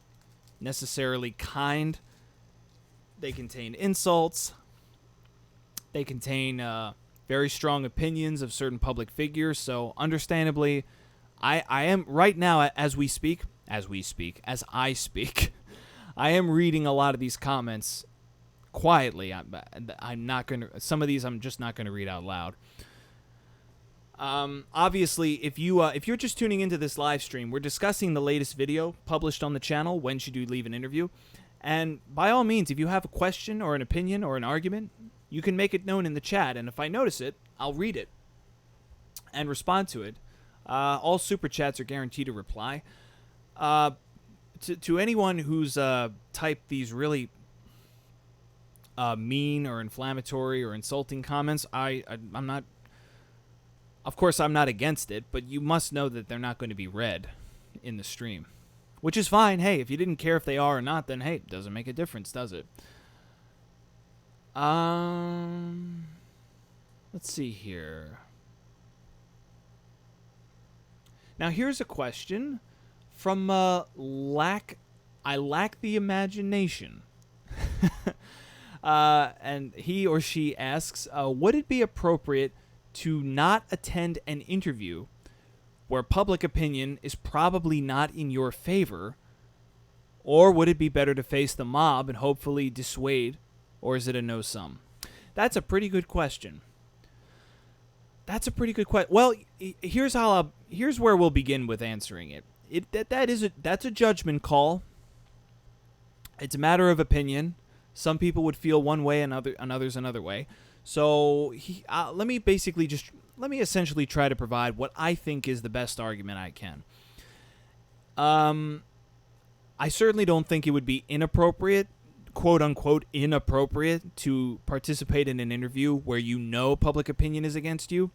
A: necessarily kind. They contain insults. They contain very strong opinions of certain public figures. So, understandably, I am right now as I speak, I am reading a lot of these comments quietly. I'm not going to. Some of these I'm just not going to read out loud. Obviously, if you're just tuning into this live stream, we're discussing the latest video published on the channel. When should you leave an interview? And by all means, if you have a question or an opinion or an argument, you can make it known in the chat. And if I notice it, I'll read it and respond to it. All super chats are guaranteed to reply. To anyone who's typed these really mean or inflammatory or insulting comments, I'm not. Of course, I'm not against it, but you must know that they're not going to be read in the stream, which is fine. Hey, if you didn't care if they are or not, then hey, it doesn't make a difference, does it? Let's see here. Now, here's a question from I Lack the Imagination. And he or she asks, would it be appropriate to not attend an interview where public opinion is probably not in your favor, or would it be better to face the mob and hopefully dissuade, or is it a no-sum? That's a pretty good question. Well, here's where we'll begin with answering it. That's a judgment call. It's a matter of opinion. Some people would feel one way and others another way. So let me essentially try to provide what I think is the best argument I can. I certainly don't think it would be inappropriate, quote unquote inappropriate, to participate in an interview where you know public opinion is against you.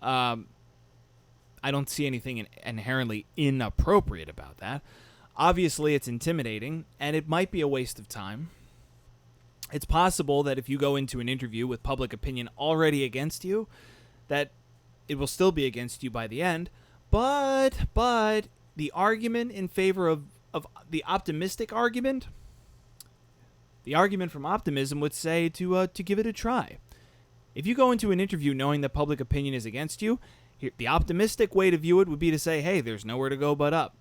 A: I don't see anything inherently inappropriate about that. Obviously, it's intimidating, and it might be a waste of time. It's possible that if you go into an interview with public opinion already against you, that it will still be against you by the end. But the argument in favor of the optimistic argument, the argument from optimism would say to give it a try. If you go into an interview knowing that public opinion is against you, the optimistic way to view it would be to say, hey, there's nowhere to go but up.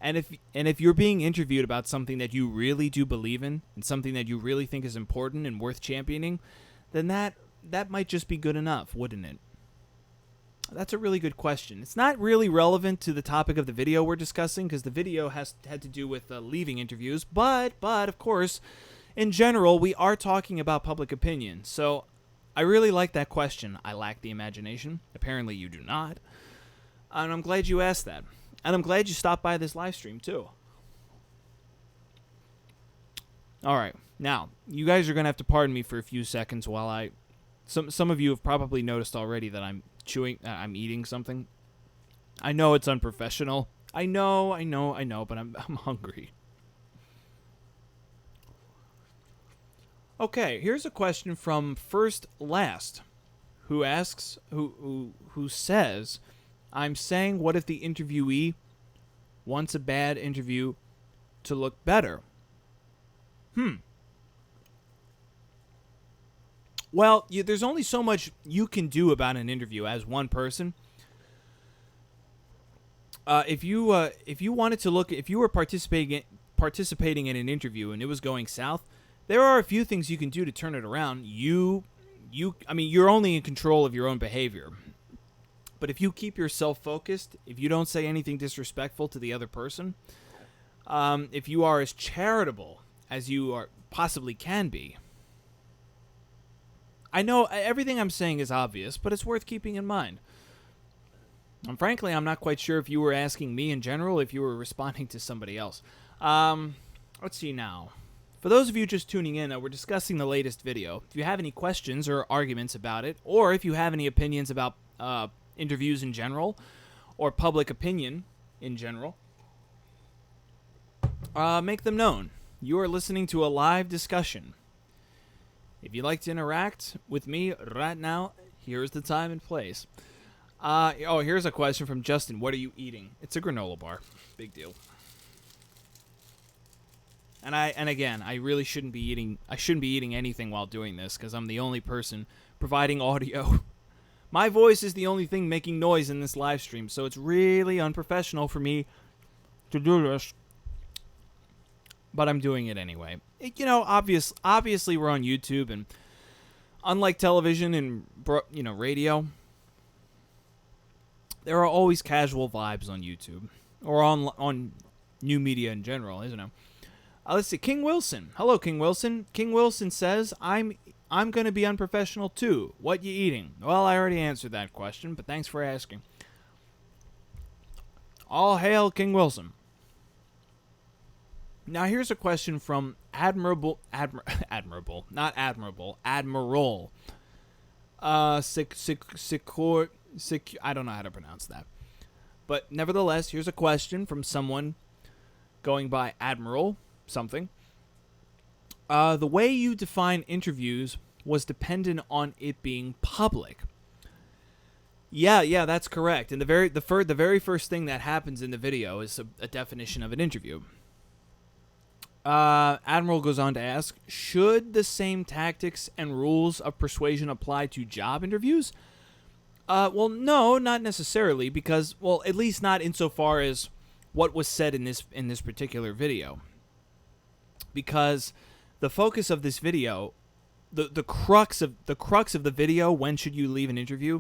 A: And if you're being interviewed about something that you really do believe in and something that you really think is important and worth championing, then that might just be good enough, wouldn't it? That's a really good question. It's not really relevant to the topic of the video we're discussing because the video had to do with leaving interviews, but of course, in general, we are talking about public opinion. So I really like that question. I lack the imagination. Apparently you do not. And I'm glad you asked that. And I'm glad you stopped by this live stream, too. All right. Now, you guys are going to have to pardon me for a few seconds while some of you have probably noticed already that I'm eating something. I know it's unprofessional. I know, but I'm hungry. Okay, here's a question from First Last, who asks, who says, I'm saying, what if the interviewee wants a bad interview to look better? Well, there's only so much you can do about an interview as one person. If you were participating in an interview and it was going south, there are a few things you can do to turn it around. You're only in control of your own behavior. But if you keep yourself focused, if you don't say anything disrespectful to the other person, if you are as charitable as you possibly can be, I know everything I'm saying is obvious, but it's worth keeping in mind. And frankly, I'm not quite sure if you were asking me in general, if you were responding to somebody else. Let's see now. For those of you just tuning in, we're discussing the latest video. If you have any questions or arguments about it, or if you have any opinions about interviews in general, or public opinion in general, make them known. You are listening to a live discussion. If you'd like to interact with me right now, here's the time and place. Here's a question from Justin. What are you eating? It's a granola bar. Big deal. And again, I really shouldn't be eating. I shouldn't be eating anything while doing this because I'm the only person providing audio. My voice is the only thing making noise in this live stream, so it's really unprofessional for me to do this. But I'm doing it anyway. Obviously we're on YouTube, and unlike television and radio, there are always casual vibes on YouTube or on new media in general, isn't it? Let's see. King Wilson. Hello, King Wilson. King Wilson says, I'm going to be unprofessional too. What you eating? Well, I already answered that question, but thanks for asking. All hail King Wilson. Now here's a question from Admiral. I don't know how to pronounce that. But nevertheless, here's a question from someone going by Admiral something. The way you define interviews was dependent on it being public. Yeah, that's correct. And the very first thing that happens in the video is a definition of an interview. Admiral goes on to ask, should the same tactics and rules of persuasion apply to job interviews? Well, no, not necessarily, because, well, at least not insofar as what was said in this particular video. Because the focus of this video, the crux of the video, when should you leave an interview,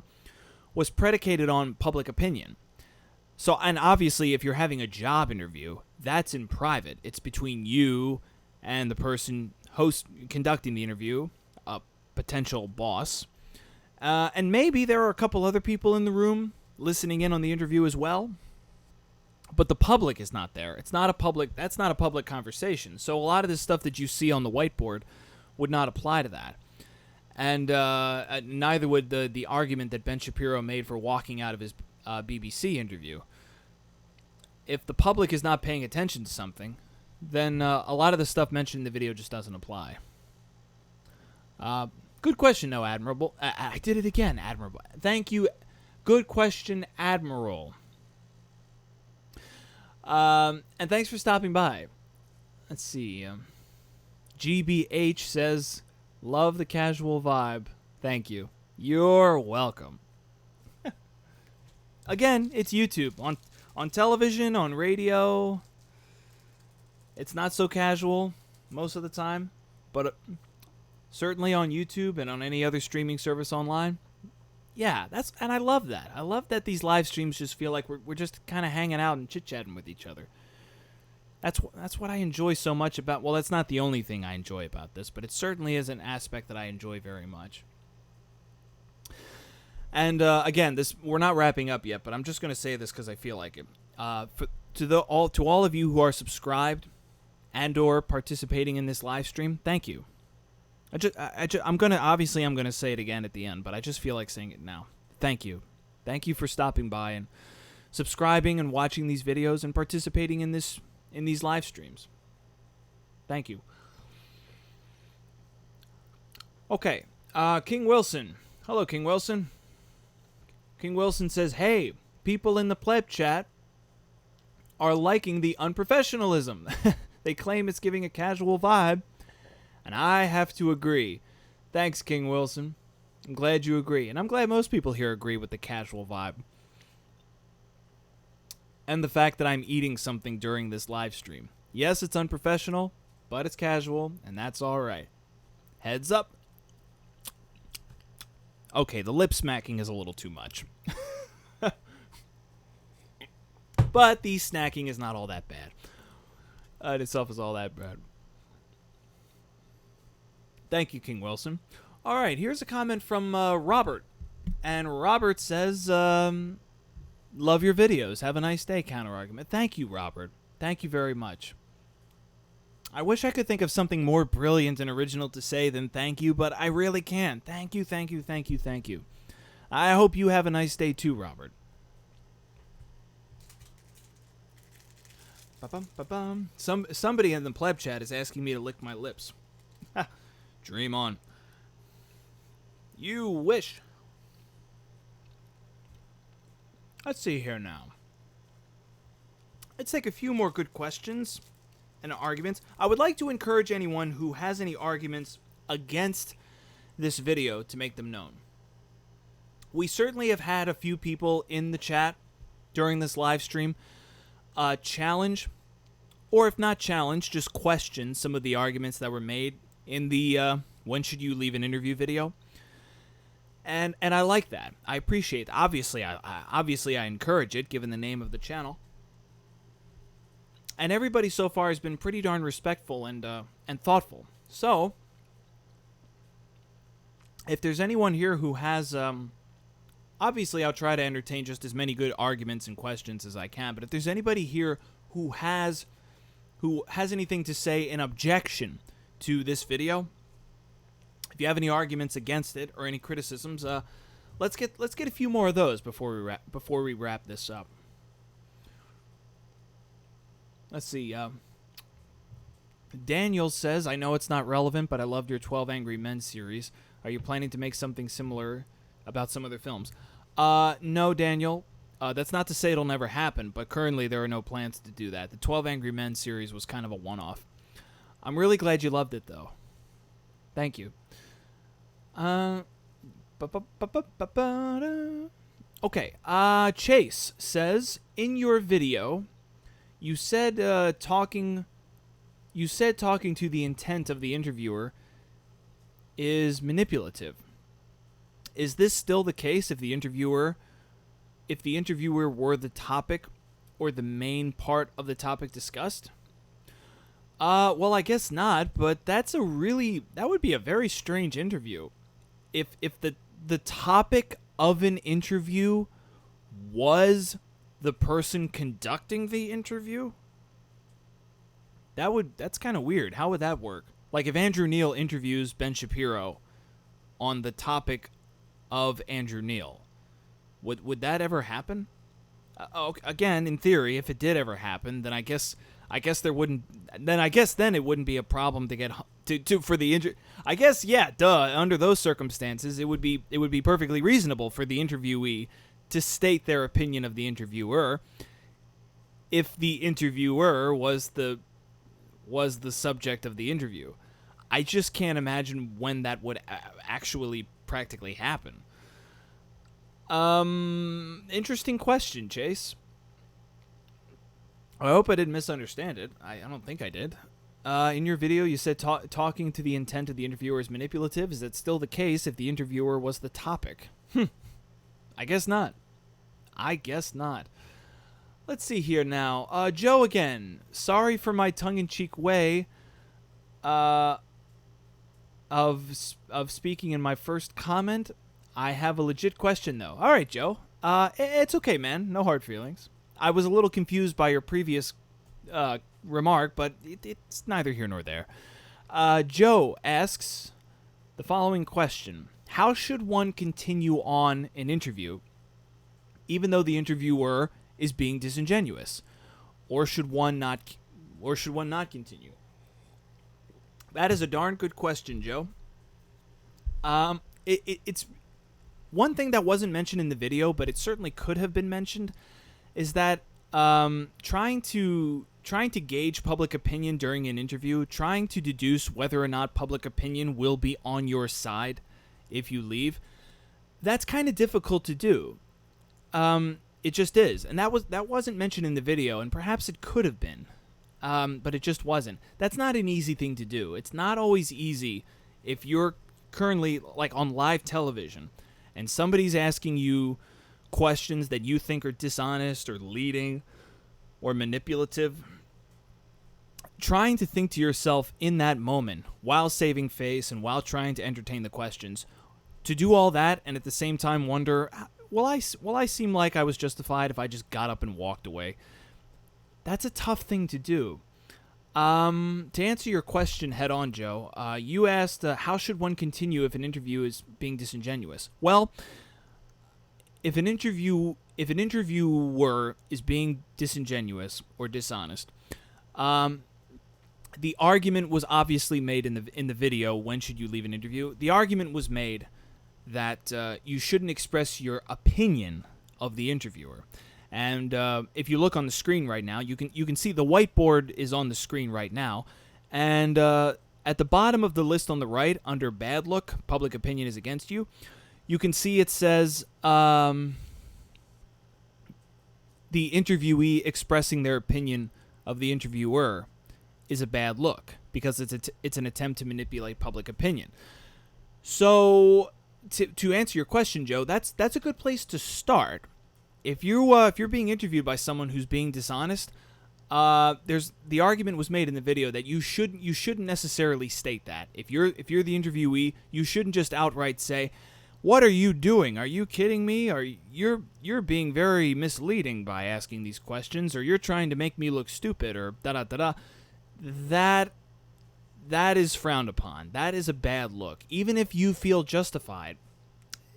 A: was predicated on public opinion. So, and obviously, if you're having a job interview, that's in private. It's between you and the person conducting the interview, a potential boss. And maybe there are a couple other people in the room listening in on the interview as well. But the public is not there. That's not a public conversation. So a lot of this stuff that you see on the whiteboard would not apply to that. And neither would the argument that Ben Shapiro made for walking out of his BBC interview. If the public is not paying attention to something, then a lot of the stuff mentioned in the video just doesn't apply. Good question, though, Admiral. I did it again, Admiral. Thank you. Good question, Admiral. And thanks for stopping by. Let's see. GBH says, love the casual vibe. Thank you. You're welcome. Again, it's YouTube. On television, on radio, it's not so casual most of the time. But certainly on YouTube and on any other streaming service online. Yeah, and I love that. I love that these live streams just feel like we're just kind of hanging out and chit-chatting with each other. That's what I enjoy so much about... Well, that's not the only thing I enjoy about this, but it certainly is an aspect that I enjoy very much. And again, we're not wrapping up yet, but I'm just going to say this because I feel like it. To all of you who are subscribed and or participating in this live stream, thank you. I'm gonna say it again at the end, but I just feel like saying it now. Thank you for stopping by and subscribing and watching these videos and participating in these live streams. Thank you. Okay, King Wilson. Hello, King Wilson. King Wilson says, "Hey, people in the pleb chat are liking the unprofessionalism. They claim it's giving a casual vibe." And I have to agree. Thanks, King Wilson. I'm glad you agree. And I'm glad most people here agree with the casual vibe. And the fact that I'm eating something during this live stream. Yes, it's unprofessional, but it's casual, and that's alright. Heads up. Okay, the lip smacking is a little too much. But the snacking is not all that bad. In itself is all that bad. Thank you, King Wilson. All right, here's a comment from Robert. And Robert says, love your videos. Have a nice day, counter-argument. Thank you, Robert. Thank you very much. I wish I could think of something more brilliant and original to say than thank you, but I really can't. Thank you, thank you, thank you, thank you. I hope you have a nice day too, Robert. Ba-bum. Somebody in the pleb chat is asking me to lick my lips. Dream on. You wish. Let's see here now. Let's take a few more good questions. and arguments. I would like to encourage anyone who has any arguments against this video to make them known. We certainly have had a few people in the chat during this live stream challenge, or if not challenge, just question some of the arguments that were made in the when should you leave an interview video. And I like that. I appreciate it. Obviously I encourage it, given the name of the channel. And everybody so far has been pretty darn respectful and thoughtful. So, if there's anyone here who has, obviously I'll try to entertain just as many good arguments and questions as I can. But if there's anybody here who has anything to say in objection to this video, if you have any arguments against it or any criticisms, let's get a few more of those before we wrap this up. Let's see. Daniel says, "I know it's not relevant, but I loved your 12 Angry Men series. Are you planning to make something similar about some other films?" No, Daniel. That's not to say it'll never happen, but currently there are no plans to do that. The 12 Angry Men series was kind of a one-off. I'm really glad you loved it, though. Thank you. Okay. Chase says, in your video, you said talking to the intent of the interviewer is manipulative. Is this still the case if the interviewer were the topic or the main part of the topic discussed? Well, I guess not, but that would be a very strange interview. If the topic of an interview was the person conducting the interview, that's kind of weird. How would that work? Like if Andrew Neil interviews Ben Shapiro on the topic of Andrew Neil, would that ever happen? Again, in theory, if it did ever happen, then I guess there wouldn't. Then it wouldn't be a problem to get for the I guess, yeah, duh. Under those circumstances, it would be perfectly reasonable for the interviewee to state their opinion of the interviewer if the interviewer was the subject of the interview. I just can't imagine when that would actually practically happen. Interesting question, Chase. I hope I didn't misunderstand it. I don't think I did. In your video, you said talking to the intent of the interviewer is manipulative. Is that still the case if the interviewer was the topic? I guess not. Let's see here now. Joe again. Sorry for my tongue-in-cheek way of speaking in my first comment. I have a legit question, though. All right, Joe. It's okay, man. No hard feelings. I was a little confused by your previous remark, but it's neither here nor there. Joe asks the following question. How should one continue on an interview even though the interviewer is being disingenuous? Or should one not continue? That is a darn good question, Joe. It's one thing that wasn't mentioned in the video, but it certainly could have been mentioned, is that trying to gauge public opinion during an interview, trying to deduce whether or not public opinion will be on your side if you leave, that's kind of difficult to do. It just is, and that wasn't mentioned in the video, and perhaps it could have been, but it just wasn't. That's not an easy thing to do. It's not always easy if you're currently like on live television and somebody's asking you questions that you think are dishonest or leading or manipulative. Trying to think to yourself in that moment while saving face and while trying to entertain the questions, to do all that and at the same time wonder, will I seem like I was justified if I just got up and walked away? That's a tough thing to do. To answer your question head on, Joe, you asked how should one continue if an interview is being disingenuous? Well, if an interviewer is being disingenuous or dishonest, the argument was obviously made in the video. When should you leave an interview? The argument was made that you shouldn't express your opinion of the interviewer, And if you look on the screen right now, you can see the whiteboard is on the screen right now. And at the bottom of the list on the right, under bad look, public opinion is against you, you can see it says the interviewee expressing their opinion of the interviewer is a bad look because it's an attempt to manipulate public opinion. So to answer your question, Joe, that's a good place to start. If you're being interviewed by someone who's being dishonest, there's the argument was made in the video that you shouldn't necessarily state that. If you're the interviewee, you shouldn't just outright say, "What are you doing? Are you kidding me? Or you're being very misleading by asking these questions, or you're trying to make me look stupid, or da da da da." That is frowned upon. That is a bad look. Even if you feel justified,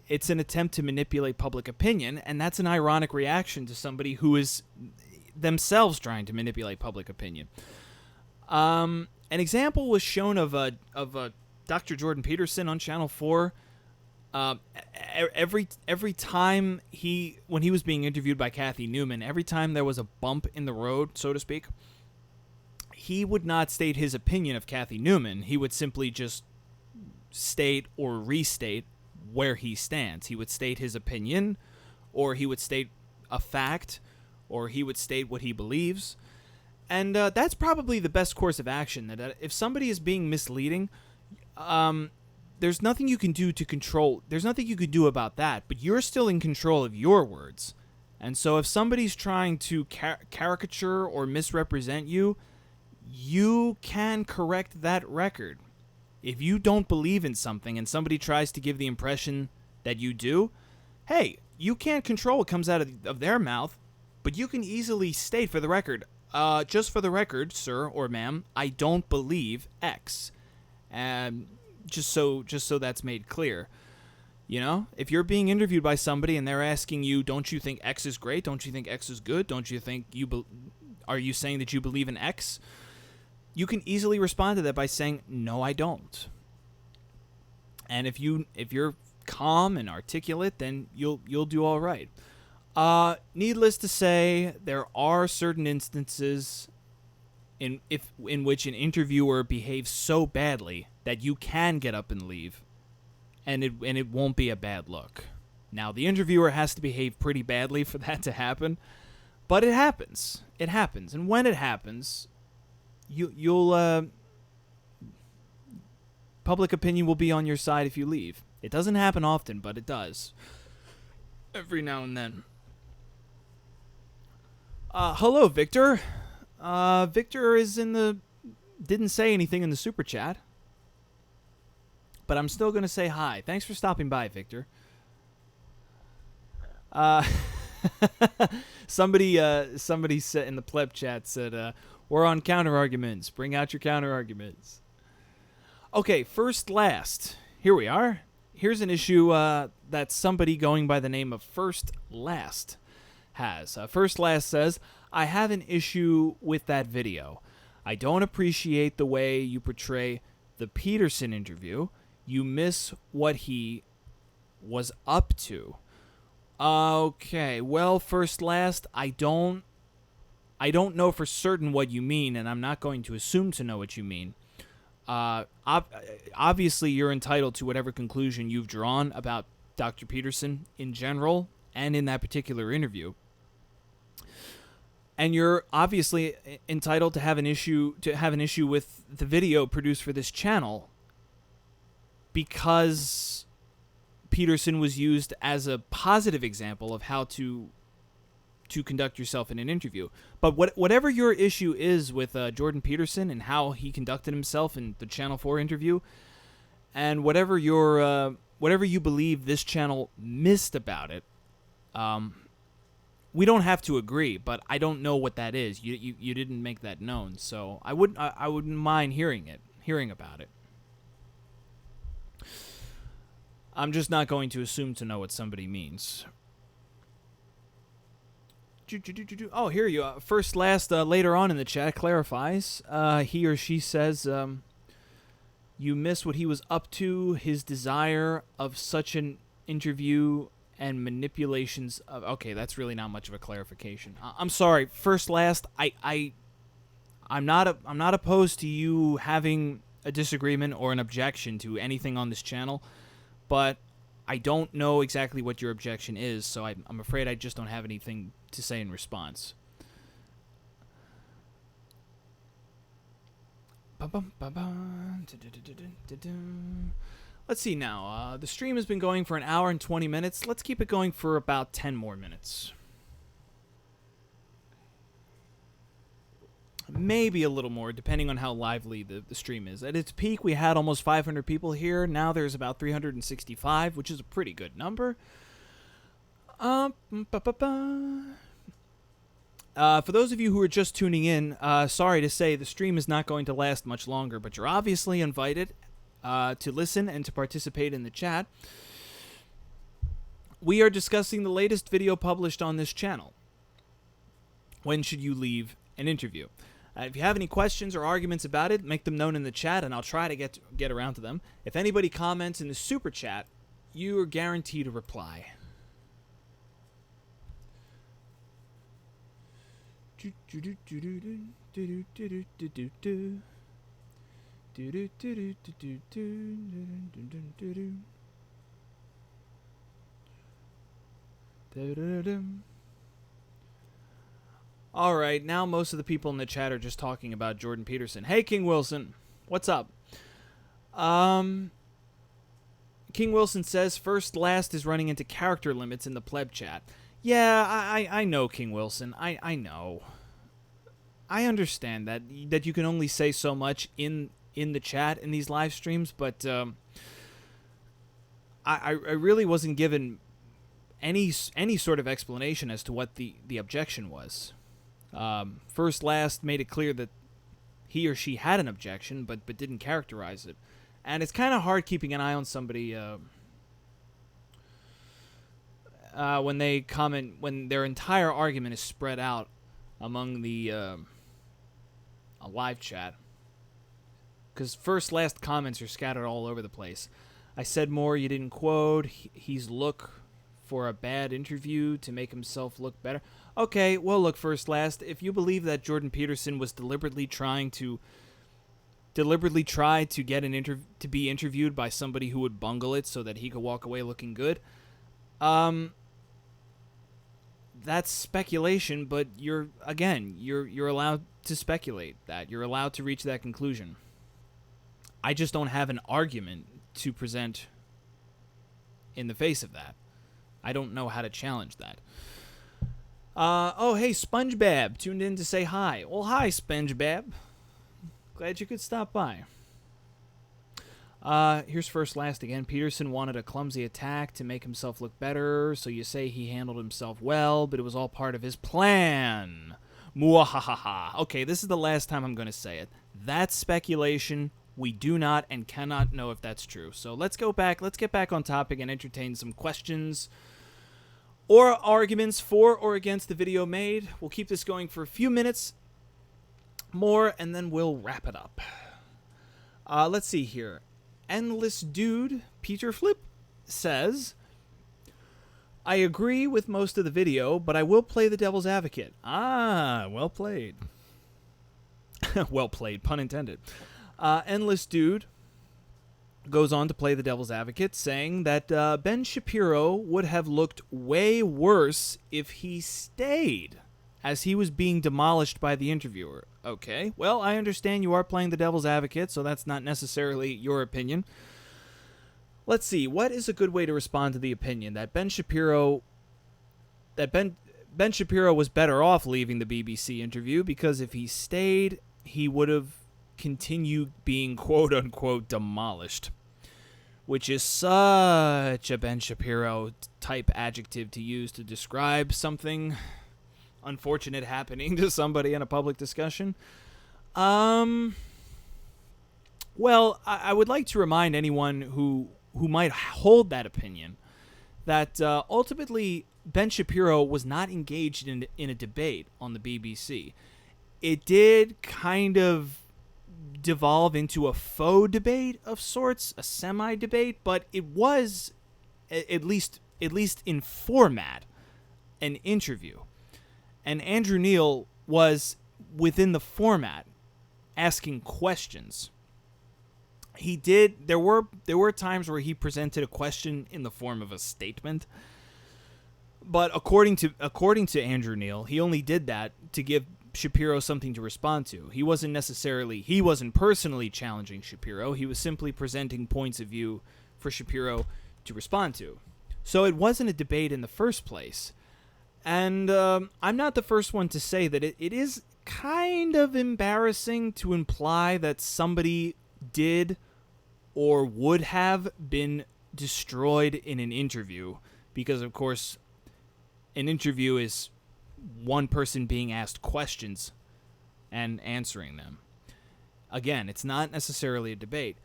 A: it's an attempt to manipulate public opinion, and that's an ironic reaction to somebody who is themselves trying to manipulate public opinion. An example was shown of Dr. Jordan Peterson on Channel 4. Every time when he was being interviewed by Kathy Newman, every time there was a bump in the road, so to speak, he would not state his opinion of Kathy Newman. He would simply just state or restate where he stands. He would state his opinion, or he would state a fact, or he would state what he believes. And that's probably the best course of action. That if somebody is being misleading, there's nothing you can do to control. There's nothing you can do about that, but you're still in control of your words. And so if somebody's trying to caricature or misrepresent you, you can correct that record. If you don't believe in something and somebody tries to give the impression that you do, hey, you can't control what comes out of their mouth, but you can easily state for the record, just for the record, sir or ma'am, I don't believe X. Just so that's made clear. You know, if you're being interviewed by somebody and they're asking you, don't you think X is great? Don't you think X is good? Don't you think are you saying that you believe in X? You can easily respond to that by saying, no, I don't. And if you're calm and articulate, then you'll do all right. Needless to say, there are certain instances in which an interviewer behaves so badly that you can get up and leave, and it won't be a bad look. Now, the interviewer has to behave pretty badly for that to happen, but it happens. It happens, and when it happens, you'll public opinion will be on your side if you leave. It doesn't happen often, but it does every now and then. Hello, Victor. Victor is didn't say anything in the super chat, but I'm still gonna say hi. Thanks for stopping by, Victor. Somebody said in the pleb chat said, we're on counter arguments. Bring out your counter arguments. Okay, first last. Here we are. Here's an issue that somebody going by the name of First Last has. First Last says, I have an issue with that video. I don't appreciate the way you portray the Peterson interview. You miss what he was up to. Okay, well, First Last, I don't know for certain what you mean, and I'm not going to assume to know what you mean. Obviously, you're entitled to whatever conclusion you've drawn about Dr. Peterson in general and in that particular interview. And you're obviously entitled to have an issue with the video produced for this channel because Peterson was used as a positive example of how to conduct yourself in an interview. But whatever your issue is with Jordan Peterson and how he conducted himself in the Channel 4 interview, and whatever you believe this channel missed about it, we don't have to agree. But I don't know what that is. You didn't make that known, so I wouldn't mind hearing about it. I'm just not going to assume to know what somebody means. Oh, here you are. First Last later on in the chat clarifies. He or she says, you miss what he was up to, his desire of such an interview and manipulations of... Okay, that's really not much of a clarification. I'm sorry. First, last, I'm not opposed to you having a disagreement or an objection to anything on this channel, but I don't know exactly what your objection is, so I'm afraid I just don't have anything to say in response. Let's see now. The stream has been going for an hour and 20 minutes. Let's keep it going for about 10 more minutes. Maybe a little more, depending on how lively the stream is. At its peak, we had almost 500 people here. Now there's about 365, which is a pretty good number. For those of you who are just tuning in, sorry to say the stream is not going to last much longer, but you're obviously invited to listen and to participate in the chat. We are discussing the latest video published on this channel. When should you leave an interview? If you have any questions or arguments about it, make them known in the chat, and I'll try to get around to them. If anybody comments in the super chat, you are guaranteed a reply. All right, now most of the people in the chat are just talking about Jordan Peterson. Hey, King Wilson, what's up? King Wilson says first last is running into character limits in the pleb chat. Yeah, I know, King Wilson. I know. I understand that you can only say so much in the chat in these live streams, but I really wasn't given any sort of explanation as to what the objection was. First last made it clear that he or she had an objection, but didn't characterize it. And it's kind of hard keeping an eye on somebody when they comment, when their entire argument is spread out among the a live chat. Because first last comments are scattered all over the place. I said more, you didn't quote. He's look for a bad interview to make himself look better. Okay, well, look, first last, if you believe that Jordan Peterson was deliberately try to get to be interviewed by somebody who would bungle it so that he could walk away looking good, that's speculation, but you're allowed to speculate that. You're allowed to reach that conclusion. I just don't have an argument to present in the face of that. I don't know how to challenge that. Oh, hey, SpongeBob tuned in to say hi. Well, hi, SpongeBob. Glad you could stop by. Here's first last again. Peterson wanted a clumsy attack to make himself look better, so you say he handled himself well, but it was all part of his plan. Muahahaha. Okay, this is the last time I'm going to say it. That's speculation. We do not and cannot know if that's true. So let's get back on topic and entertain some questions or arguments for or against the video made. We'll keep this going for a few minutes more, and then we'll wrap it up. Let's see here. Endless Dude Peter Flip says, I agree with most of the video, but I will play the devil's advocate. Ah, well played. Well played, pun intended. Endless Dude goes on to play the devil's advocate, saying that Ben Shapiro would have looked way worse if he stayed, as he was being demolished by the interviewer. Okay, well, I understand you are playing the devil's advocate, so that's not necessarily your opinion. Let's see, what is a good way to respond to the opinion that Ben Shapiro was better off leaving the BBC interview, because if he stayed, he would have continued being quote-unquote demolished, which is such a Ben Shapiro type adjective to use to describe something unfortunate happening to somebody in a public discussion. Well, I would like to remind anyone who might hold that opinion that ultimately Ben Shapiro was not engaged in a debate on the BBC. It did kind of devolve into a faux debate of sorts, a semi-debate, but it was, at least at least in format, an interview. And Andrew Neil was within the format asking questions. There were times where he presented a question in the form of a statement, but according to Andrew Neil, he only did that to give Shapiro something to respond to. He wasn't personally challenging Shapiro. He was simply presenting points of view for Shapiro to respond to. So it wasn't a debate in the first place. And I'm not the first one to say that it is kind of embarrassing to imply that somebody did or would have been destroyed in an interview, because, of course, an interview is one person being asked questions and answering them. Again, it's not necessarily a debate.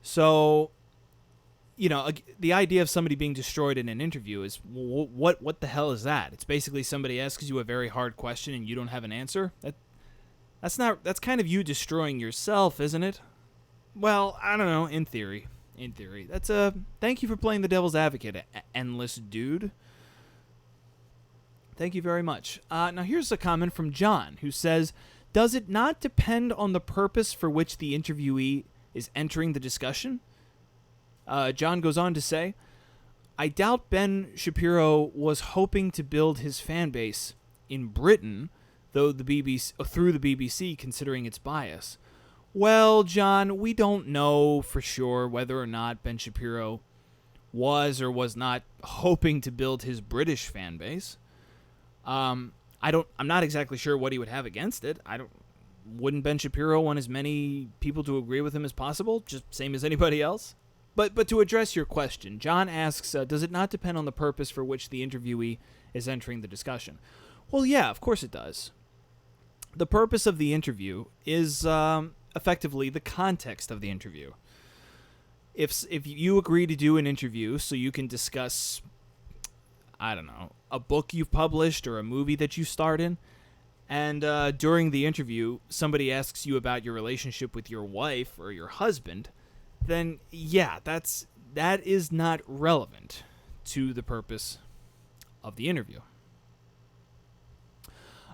A: So, the idea of somebody being destroyed in an interview is, what the hell is that? It's basically somebody asks you a very hard question and you don't have an answer. That's kind of you destroying yourself, isn't it? Well, I don't know. In theory, thank you for playing the devil's advocate, endless dude. Thank you very much. Now here's a comment from John, who says, does it not depend on the purpose for which the interviewee is entering the discussion? John goes on to say, I doubt Ben Shapiro was hoping to build his fan base in Britain, through the BBC, considering its bias. Well, John, we don't know for sure whether or not Ben Shapiro was or was not hoping to build his British fan base. I'm not exactly sure what he would have against it. Wouldn't Ben Shapiro want as many people to agree with him as possible, just same as anybody else? But to address your question, John asks, does it not depend on the purpose for which the interviewee is entering the discussion? Well, yeah, of course it does. The purpose of the interview is effectively the context of the interview. If you agree to do an interview so you can discuss, I don't know, a book you've published or a movie that you starred in, and during the interview somebody asks you about your relationship with your wife or your husband, then yeah, that is not relevant to the purpose of the interview.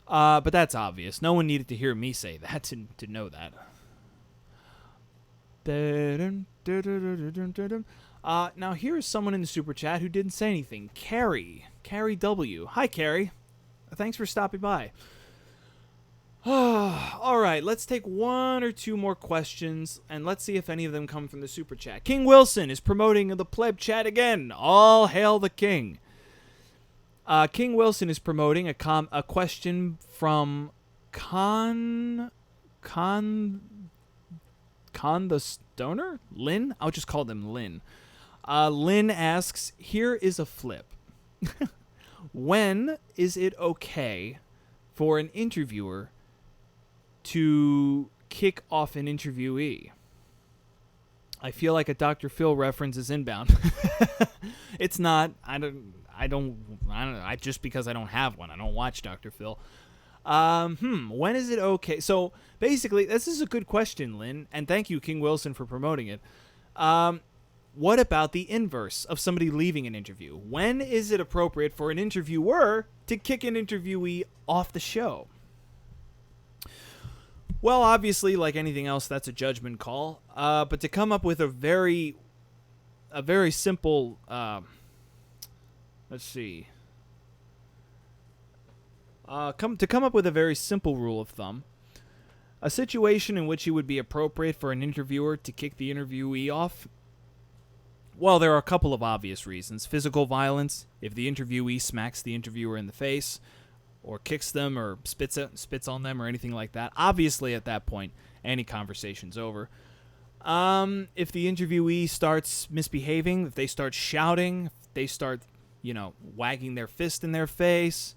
A: But that's obvious. No one needed to hear me say that to know that. Now here's someone in the super chat who didn't say anything. Carrie W. Hi, Carrie. Thanks for stopping by. All right, let's take one or two more questions, and let's see if any of them come from the super chat. King Wilson is promoting the pleb chat again. All hail the king. King Wilson is promoting a question from Con the Stoner? Lynn? I'll just call them Lynn. Lynn asks, here is a flip. When is it okay for an interviewer to kick off an interviewee? I feel like a Dr. Phil reference is inbound. It's not. I don't. Just because I don't have one, I don't watch Dr. Phil. When is it okay? So basically, this is a good question, Lynn, and thank you, King Wilson, for promoting it. What about the inverse of somebody leaving an interview? When is it appropriate for an interviewer to kick an interviewee off the show? Well, obviously, like anything else, that's a judgment call. But to come up with a very simple, let's see. To come up with a very simple rule of thumb, a situation in which it would be appropriate for an interviewer to kick the interviewee off. Well, there are a couple of obvious reasons. Physical violence, if the interviewee smacks the interviewer in the face, or kicks them, or spits on them, or anything like that. Obviously, at that point, any conversation's over. If the interviewee starts misbehaving, if they start shouting, if they start, wagging their fist in their face,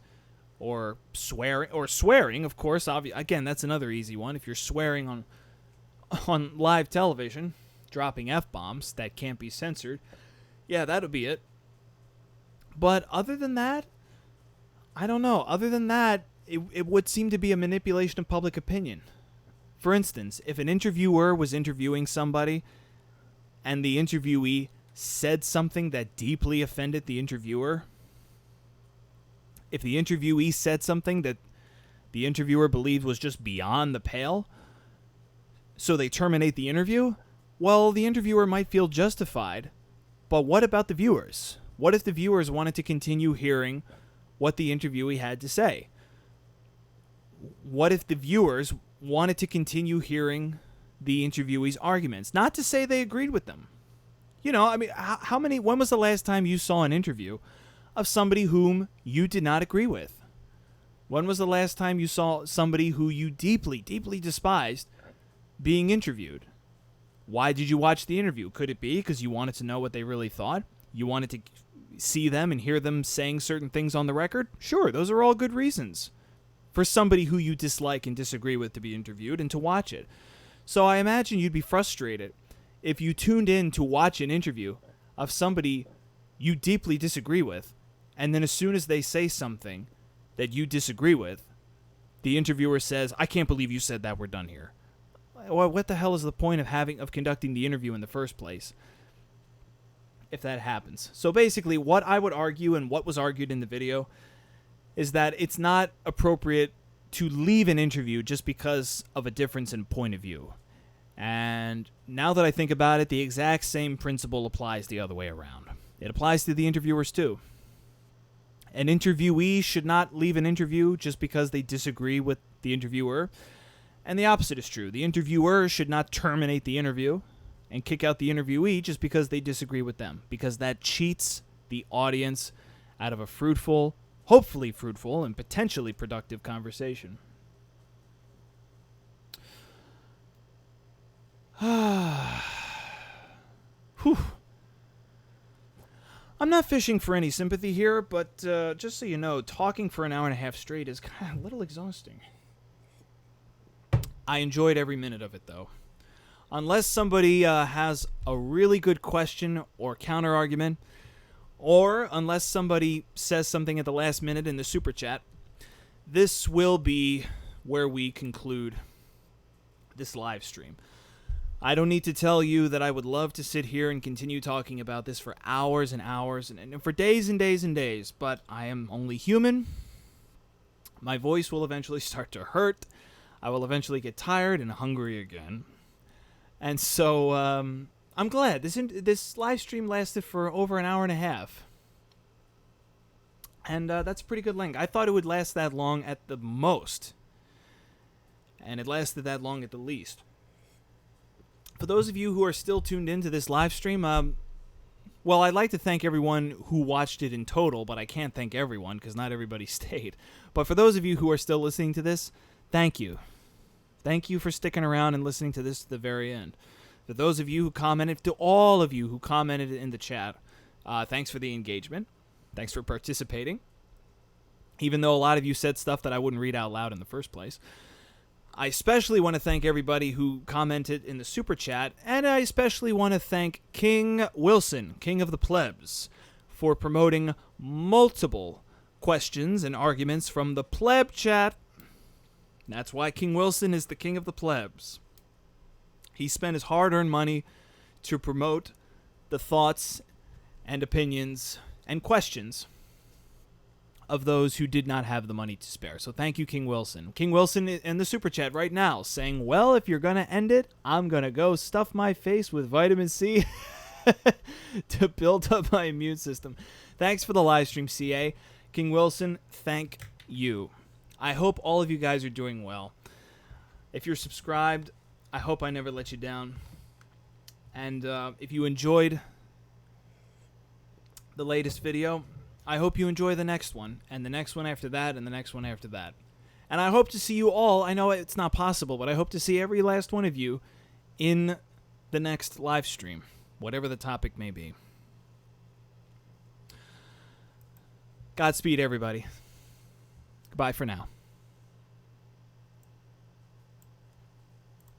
A: or swearing, of course. Again, that's another easy one. If you're swearing on live television, dropping F-bombs that can't be censored, yeah, that'll be it. But other than that, I don't know. Other than that, it would seem to be a manipulation of public opinion. For instance, if an interviewer was interviewing somebody and the interviewee said something that deeply offended the interviewer, if the interviewee said something that the interviewer believed was just beyond the pale, so they terminate the interview, well, the interviewer might feel justified. But what about the viewers? What if the viewers wanted to continue hearing what the interviewee had to say? What if the viewers wanted to continue hearing the interviewee's arguments? Not to say they agreed with them. You know, I mean, when was the last time you saw an interview of somebody whom you did not agree with? When was the last time you saw somebody who you deeply, deeply despised being interviewed? Why did you watch the interview? Could it be because you wanted to know what they really thought? You wanted to see them and hear them saying certain things on the record? Sure, those are all good reasons for somebody who you dislike and disagree with to be interviewed and to watch it. So I imagine you'd be frustrated if you tuned in to watch an interview of somebody you deeply disagree with, and then as soon as they say something that you disagree with, the interviewer says, "I can't believe you said that, we're done here." Well, what the hell is the point of conducting the interview in the first place if that happens? So basically, what I would argue and what was argued in the video is that it's not appropriate to leave an interview just because of a difference in point of view. And now that I think about it, the exact same principle applies the other way around. It applies to the interviewers too. An interviewee should not leave an interview just because they disagree with the interviewer. And the opposite is true. The interviewer should not terminate the interview and kick out the interviewee just because they disagree with them, because that cheats the audience out of a fruitful, hopefully fruitful, and potentially productive conversation. Whew. I'm not fishing for any sympathy here, but just so you know, talking for an hour and a half straight is kind of a little exhausting. I enjoyed every minute of it, though. Unless somebody has a really good question or counter-argument, or unless somebody says something at the last minute in the super chat, this will be where we conclude this live stream. I don't need to tell you that I would love to sit here and continue talking about this for hours and hours and for days and days and days, but I am only human. My voice will eventually start to hurt. I will eventually get tired and hungry again. And so I'm glad. This live stream lasted for over an hour and a half. And that's a pretty good length. I thought it would last that long at the most. And it lasted that long at the least. For those of you who are still tuned into this live stream, well, I'd like to thank everyone who watched it in total, but I can't thank everyone because not everybody stayed. But for those of you who are still listening to this, thank you. Thank you for sticking around and listening to this to the very end. For those of you who commented, to all of you who commented in the chat, thanks for the engagement. Thanks for participating. Even though a lot of you said stuff that I wouldn't read out loud in the first place. I especially want to thank everybody who commented in the super chat, and I especially want to thank King Wilson, King of the Plebs, for promoting multiple questions and arguments from the pleb chat. That's why King Wilson is the King of the Plebs. He spent his hard-earned money to promote the thoughts and opinions and questions of those who did not have the money to spare. So thank you, King Wilson. King Wilson in the super chat right now saying, well, if you're going to end it, I'm going to go stuff my face with vitamin C to build up my immune system. Thanks for the live stream, CA. King Wilson, thank you. I hope all of you guys are doing well. If you're subscribed, I hope I never let you down. And if you enjoyed the latest video, I hope you enjoy the next one, and the next one after that, and the next one after that. And I hope to see you all. I know it's not possible, but I hope to see every last one of you in the next live stream, whatever the topic may be. Godspeed, everybody. Goodbye for now.